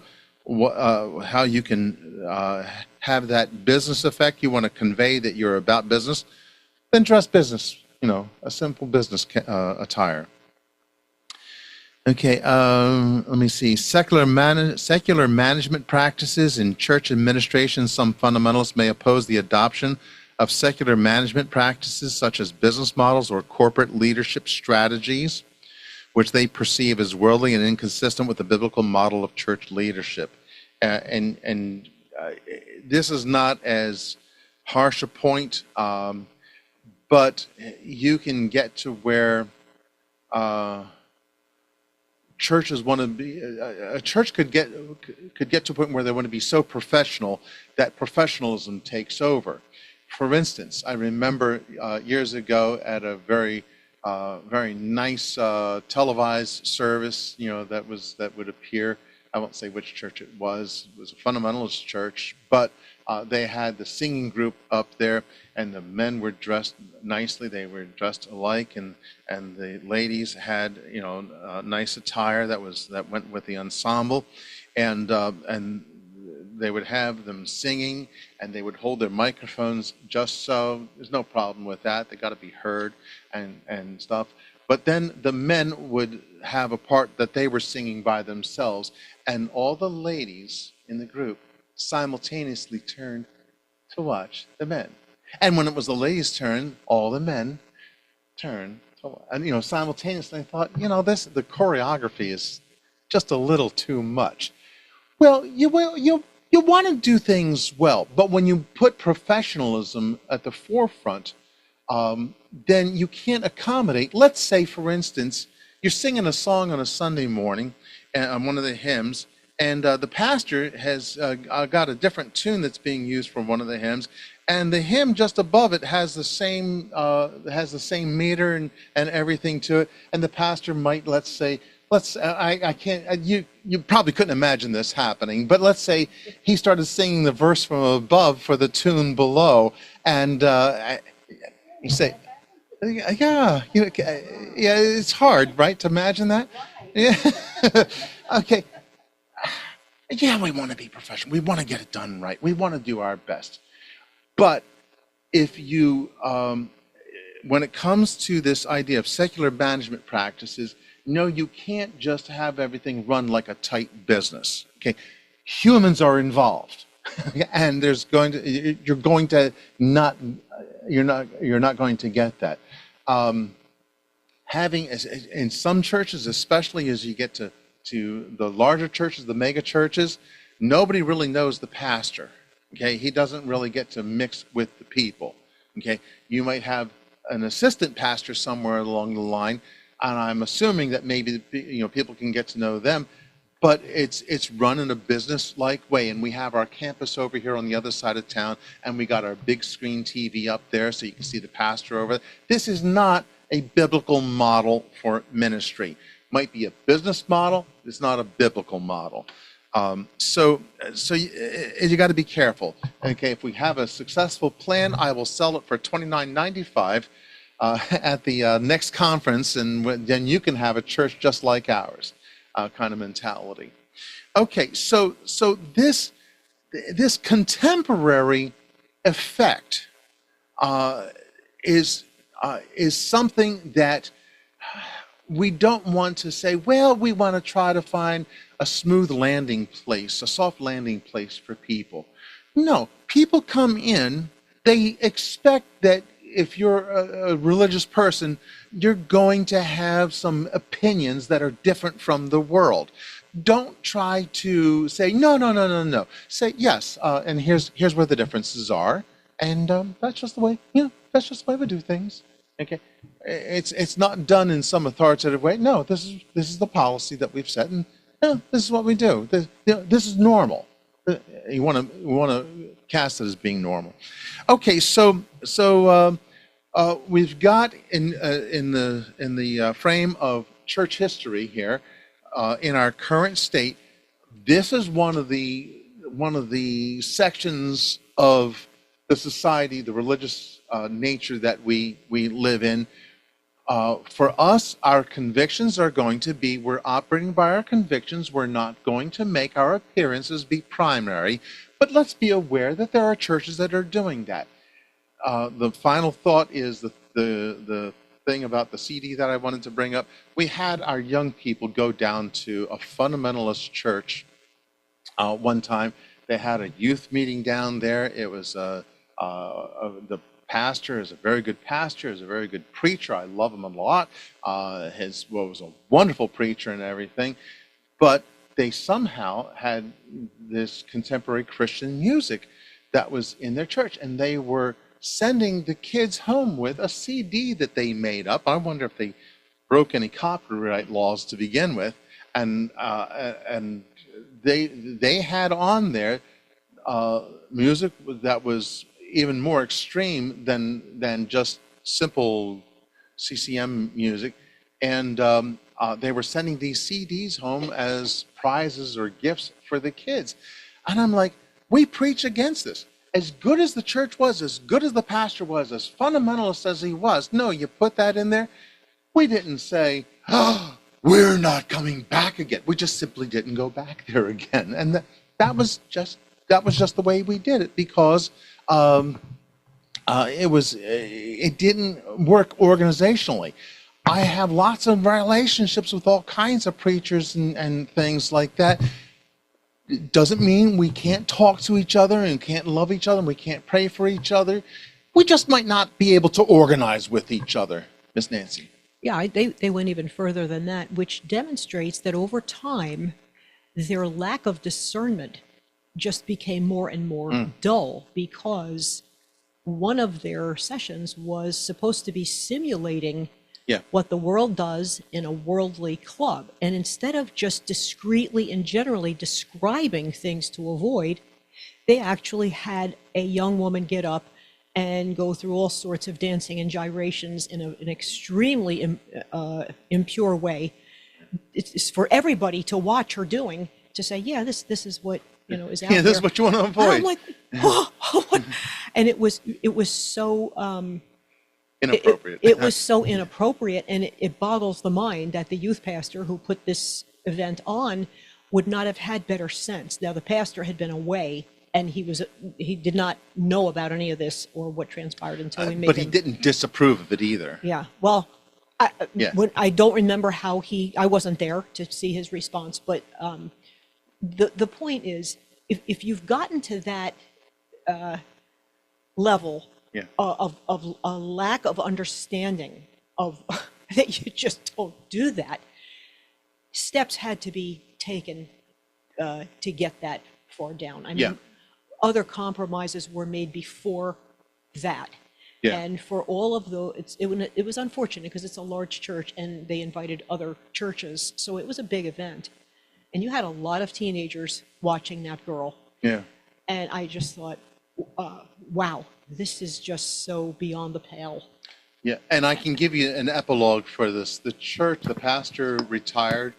how you can have that business effect, you want to convey that you're about business, then dress business. A simple business attire. Okay, let me see. Secular management practices in church administration. Some fundamentalists may oppose the adoption of secular management practices such as business models or corporate leadership strategies, which they perceive as worldly and inconsistent with the biblical model of church leadership. And this is not as harsh a point, but you can get to where churches want to be. A church could get to a point where they want to be so professional that professionalism takes over. For instance, I remember years ago at a very nice televised service, that would appear. I won't say which church it was. It was a fundamentalist church, but they had the singing group up there, and the men were dressed nicely. They were dressed alike, and the ladies had nice attire that went with the ensemble, and they would have them singing, and they would hold their microphones just so. There's no problem with that. They got to be heard and stuff. But then the men would have a part that they were singing by themselves, and all the ladies in the group simultaneously turned to watch the men. And when it was the ladies' turn, all the men turned and simultaneously. I thought, the choreography is just a little too much. Well, you want to do things well, but when you put professionalism at the forefront, then you can't accommodate. Let's say, for instance, you're singing a song on a Sunday morning on one of the hymns, and the pastor has got a different tune that's being used for one of the hymns, and the hymn just above it has the same meter and everything to it, and the pastor might, let's say, I can't, you probably couldn't imagine this happening, but let's say he started singing the verse from above for the tune below, and you say, yeah, it's hard, right, to imagine that? Yeah. Okay. Yeah, we want to be professional. We want to get it done right. We want to do our best. But if you, when it comes to this idea of secular management practices, no, you can't just have everything run like a tight business. Okay, humans are involved, and there's going to you're going to not you're not going to get that. Having in some churches, especially as you get to the larger churches, the mega churches, nobody really knows the pastor. Okay, he doesn't really get to mix with the people. Okay, you might have an assistant pastor somewhere along the line, and I'm assuming that maybe people can get to know them, but it's run in a business-like way. And we have our campus over here on the other side of town, and we got our big screen TV up there so you can see the pastor over there. This is not a biblical model for ministry. Might be a business model. It's not a biblical model. So you got to be careful. Okay, if we have a successful plan, I will sell it for $29.95 at the next conference, and then you can have a church just like ours, kind of mentality. Okay, so this contemporary effect is something that we don't want to say, well, we want to try to find a smooth landing place, a soft landing place for people. No, people come in, they expect that if you're a religious person, you're going to have some opinions that are different from the world. Don't try to say, no. Say, yes, and here's where the differences are. And that's just the way, that's just the way we do things. Okay, it's not done in some authoritative way. No, this is the policy that we've set, and this is what we do. This is normal. You want to cast it as being normal. Okay, so we've got in the frame of church history here, in our current state, this is one of the sections of the society, the religious nature that we live in. For us, our convictions are going to be, we're operating by our convictions. We're not going to make our appearances be primary, but let's be aware that there are churches that are doing that. The final thought is the thing about the CD that I wanted to bring up. We had our young people go down to a fundamentalist church one time. They had a youth meeting down there. It was the pastor is a very good pastor, is a very good preacher. I love him a lot. Was a wonderful preacher and everything. But they somehow had this contemporary Christian music that was in their church, and they were sending the kids home with a CD that they made up. I wonder if they broke any copyright laws to begin with, and they had on there music that was even more extreme than just simple CCM music, and they were sending these CDs home as prizes or gifts for the kids. And I'm like, we preach against this. As good as the church was, as good as the pastor was, as fundamentalist as he was, no, you put that in there. We didn't say, oh, we're not coming back again. We just simply didn't go back there again. And that was just the way we did it, because it didn't work organizationally. I have lots of relationships with all kinds of preachers and things like that. It doesn't mean we can't talk to each other and can't love each other and we can't pray for each other. We just might not be able to organize with each other. Miss Nancy. Yeah, they went even further than that, which demonstrates that over time, their lack of discernment just became more and more dull, because one of their sessions was supposed to be simulating what the world does in a worldly club. And instead of just discreetly and generally describing things to avoid, they actually had a young woman get up and go through all sorts of dancing and gyrations in an extremely impure way. It's for everybody to watch her doing, to say, yeah, this is what is out there. Yeah, this is what you want to avoid. And I'm like, what? And it was so inappropriate. It was so inappropriate, and it boggles the mind that the youth pastor who put this event on would not have had better sense. Now, the pastor had been away, and he did not know about any of this or what transpired until we made But he him. didn't disapprove of it either. Yeah. Well, Yeah. I don't remember how I wasn't there to see his response, but the point is, if you've gotten to that level Yeah. of a lack of understanding of that you just don't do that, steps had to be taken to get that far down. I mean, Yeah. other compromises were made before that. Yeah. And for all of it was unfortunate because it's a large church and they invited other churches. So it was a big event. And you had a lot of teenagers watching that girl. Yeah. And I just thought, wow, this is just so beyond the pale. Yeah, and I can give you an epilogue for this. The church, the pastor retired,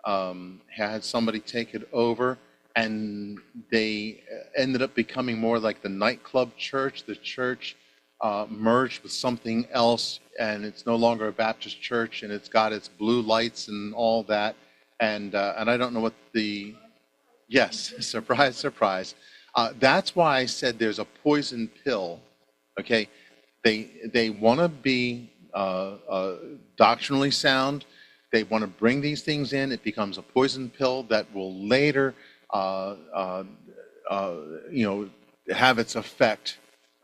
had somebody take it over, and they ended up becoming more like the nightclub church. The church merged with something else, and it's no longer a Baptist church, and it's got its blue lights and all that. And I don't know what yes, surprise, surprise. That's why I said there's a poison pill. Okay, they want to be doctrinally sound. They want to bring these things in. It becomes a poison pill that will later, have its effect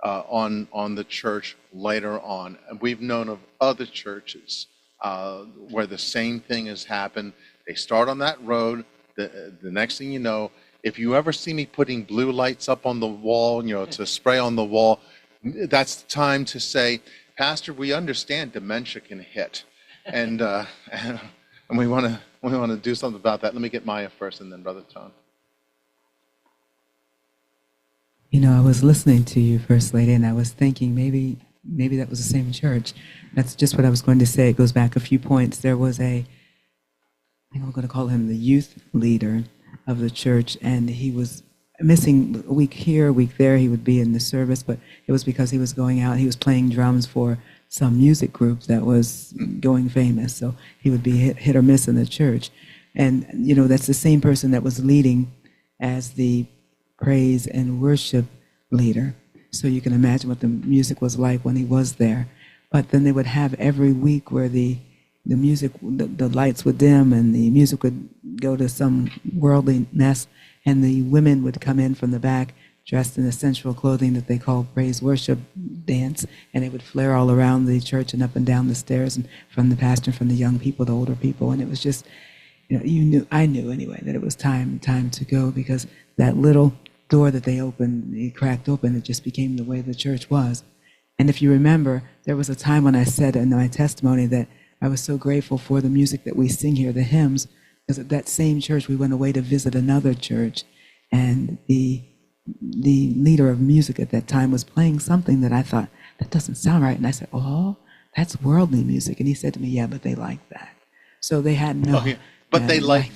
on the church later on. And we've known of other churches where the same thing has happened. They start on that road. The next thing you know, if you ever see me putting blue lights up on the wall, to spray on the wall, that's the time to say, Pastor, we understand dementia can hit, and we want to do something about that. Let me get Maya first, and then Brother Tom. I was listening to you, First Lady, and I was thinking maybe that was the same church. That's just what I was going to say. It goes back a few points. There was I think I'm going to call him the youth leader of the church, and he was missing a week here, a week there. He would be in the service, but it was because he was going out. He was playing drums for some music group that was going famous, so he would be hit or miss in the church. And, that's the same person that was leading as the praise and worship leader. So you can imagine what the music was like when he was there. But then they would have every week where the music, the lights would dim and the music would go to some worldly mess, and the women would come in from the back dressed in the sensual clothing that they call praise worship dance, and it would flare all around the church and up and down the stairs, and from the pastor, from the young people, the older people. And it was just, I knew anyway that it was time to go, because that little door that they opened, it cracked open, it just became the way the church was. And if you remember, there was a time when I said in my testimony that I was so grateful for the music that we sing here, the hymns, because at that same church we went away to visit another church, and the leader of music at that time was playing something that I thought, that doesn't sound right. And I said, oh, that's worldly music. And he said to me, yeah, but they like that. So they had no. Okay. But they like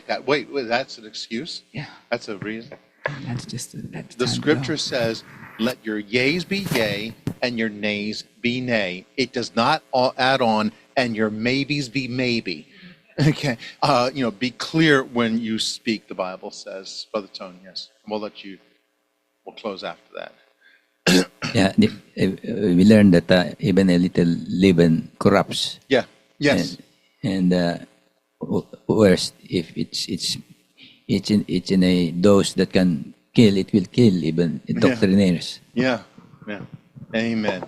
that. Wait, that's an excuse? Yeah. That's a reason? That's just The scripture says, let your yeas be yea and your nays be nay. It does not add on, and your maybes be maybe. Okay. Be clear when you speak, the Bible says. Brother Tone, yes. We'll close after that. Yeah, we learned that even a little leaven corrupts. Yeah. Yes. And worse, if it's in a dose that can kill, it will kill even doctrinaires. Yeah. Amen.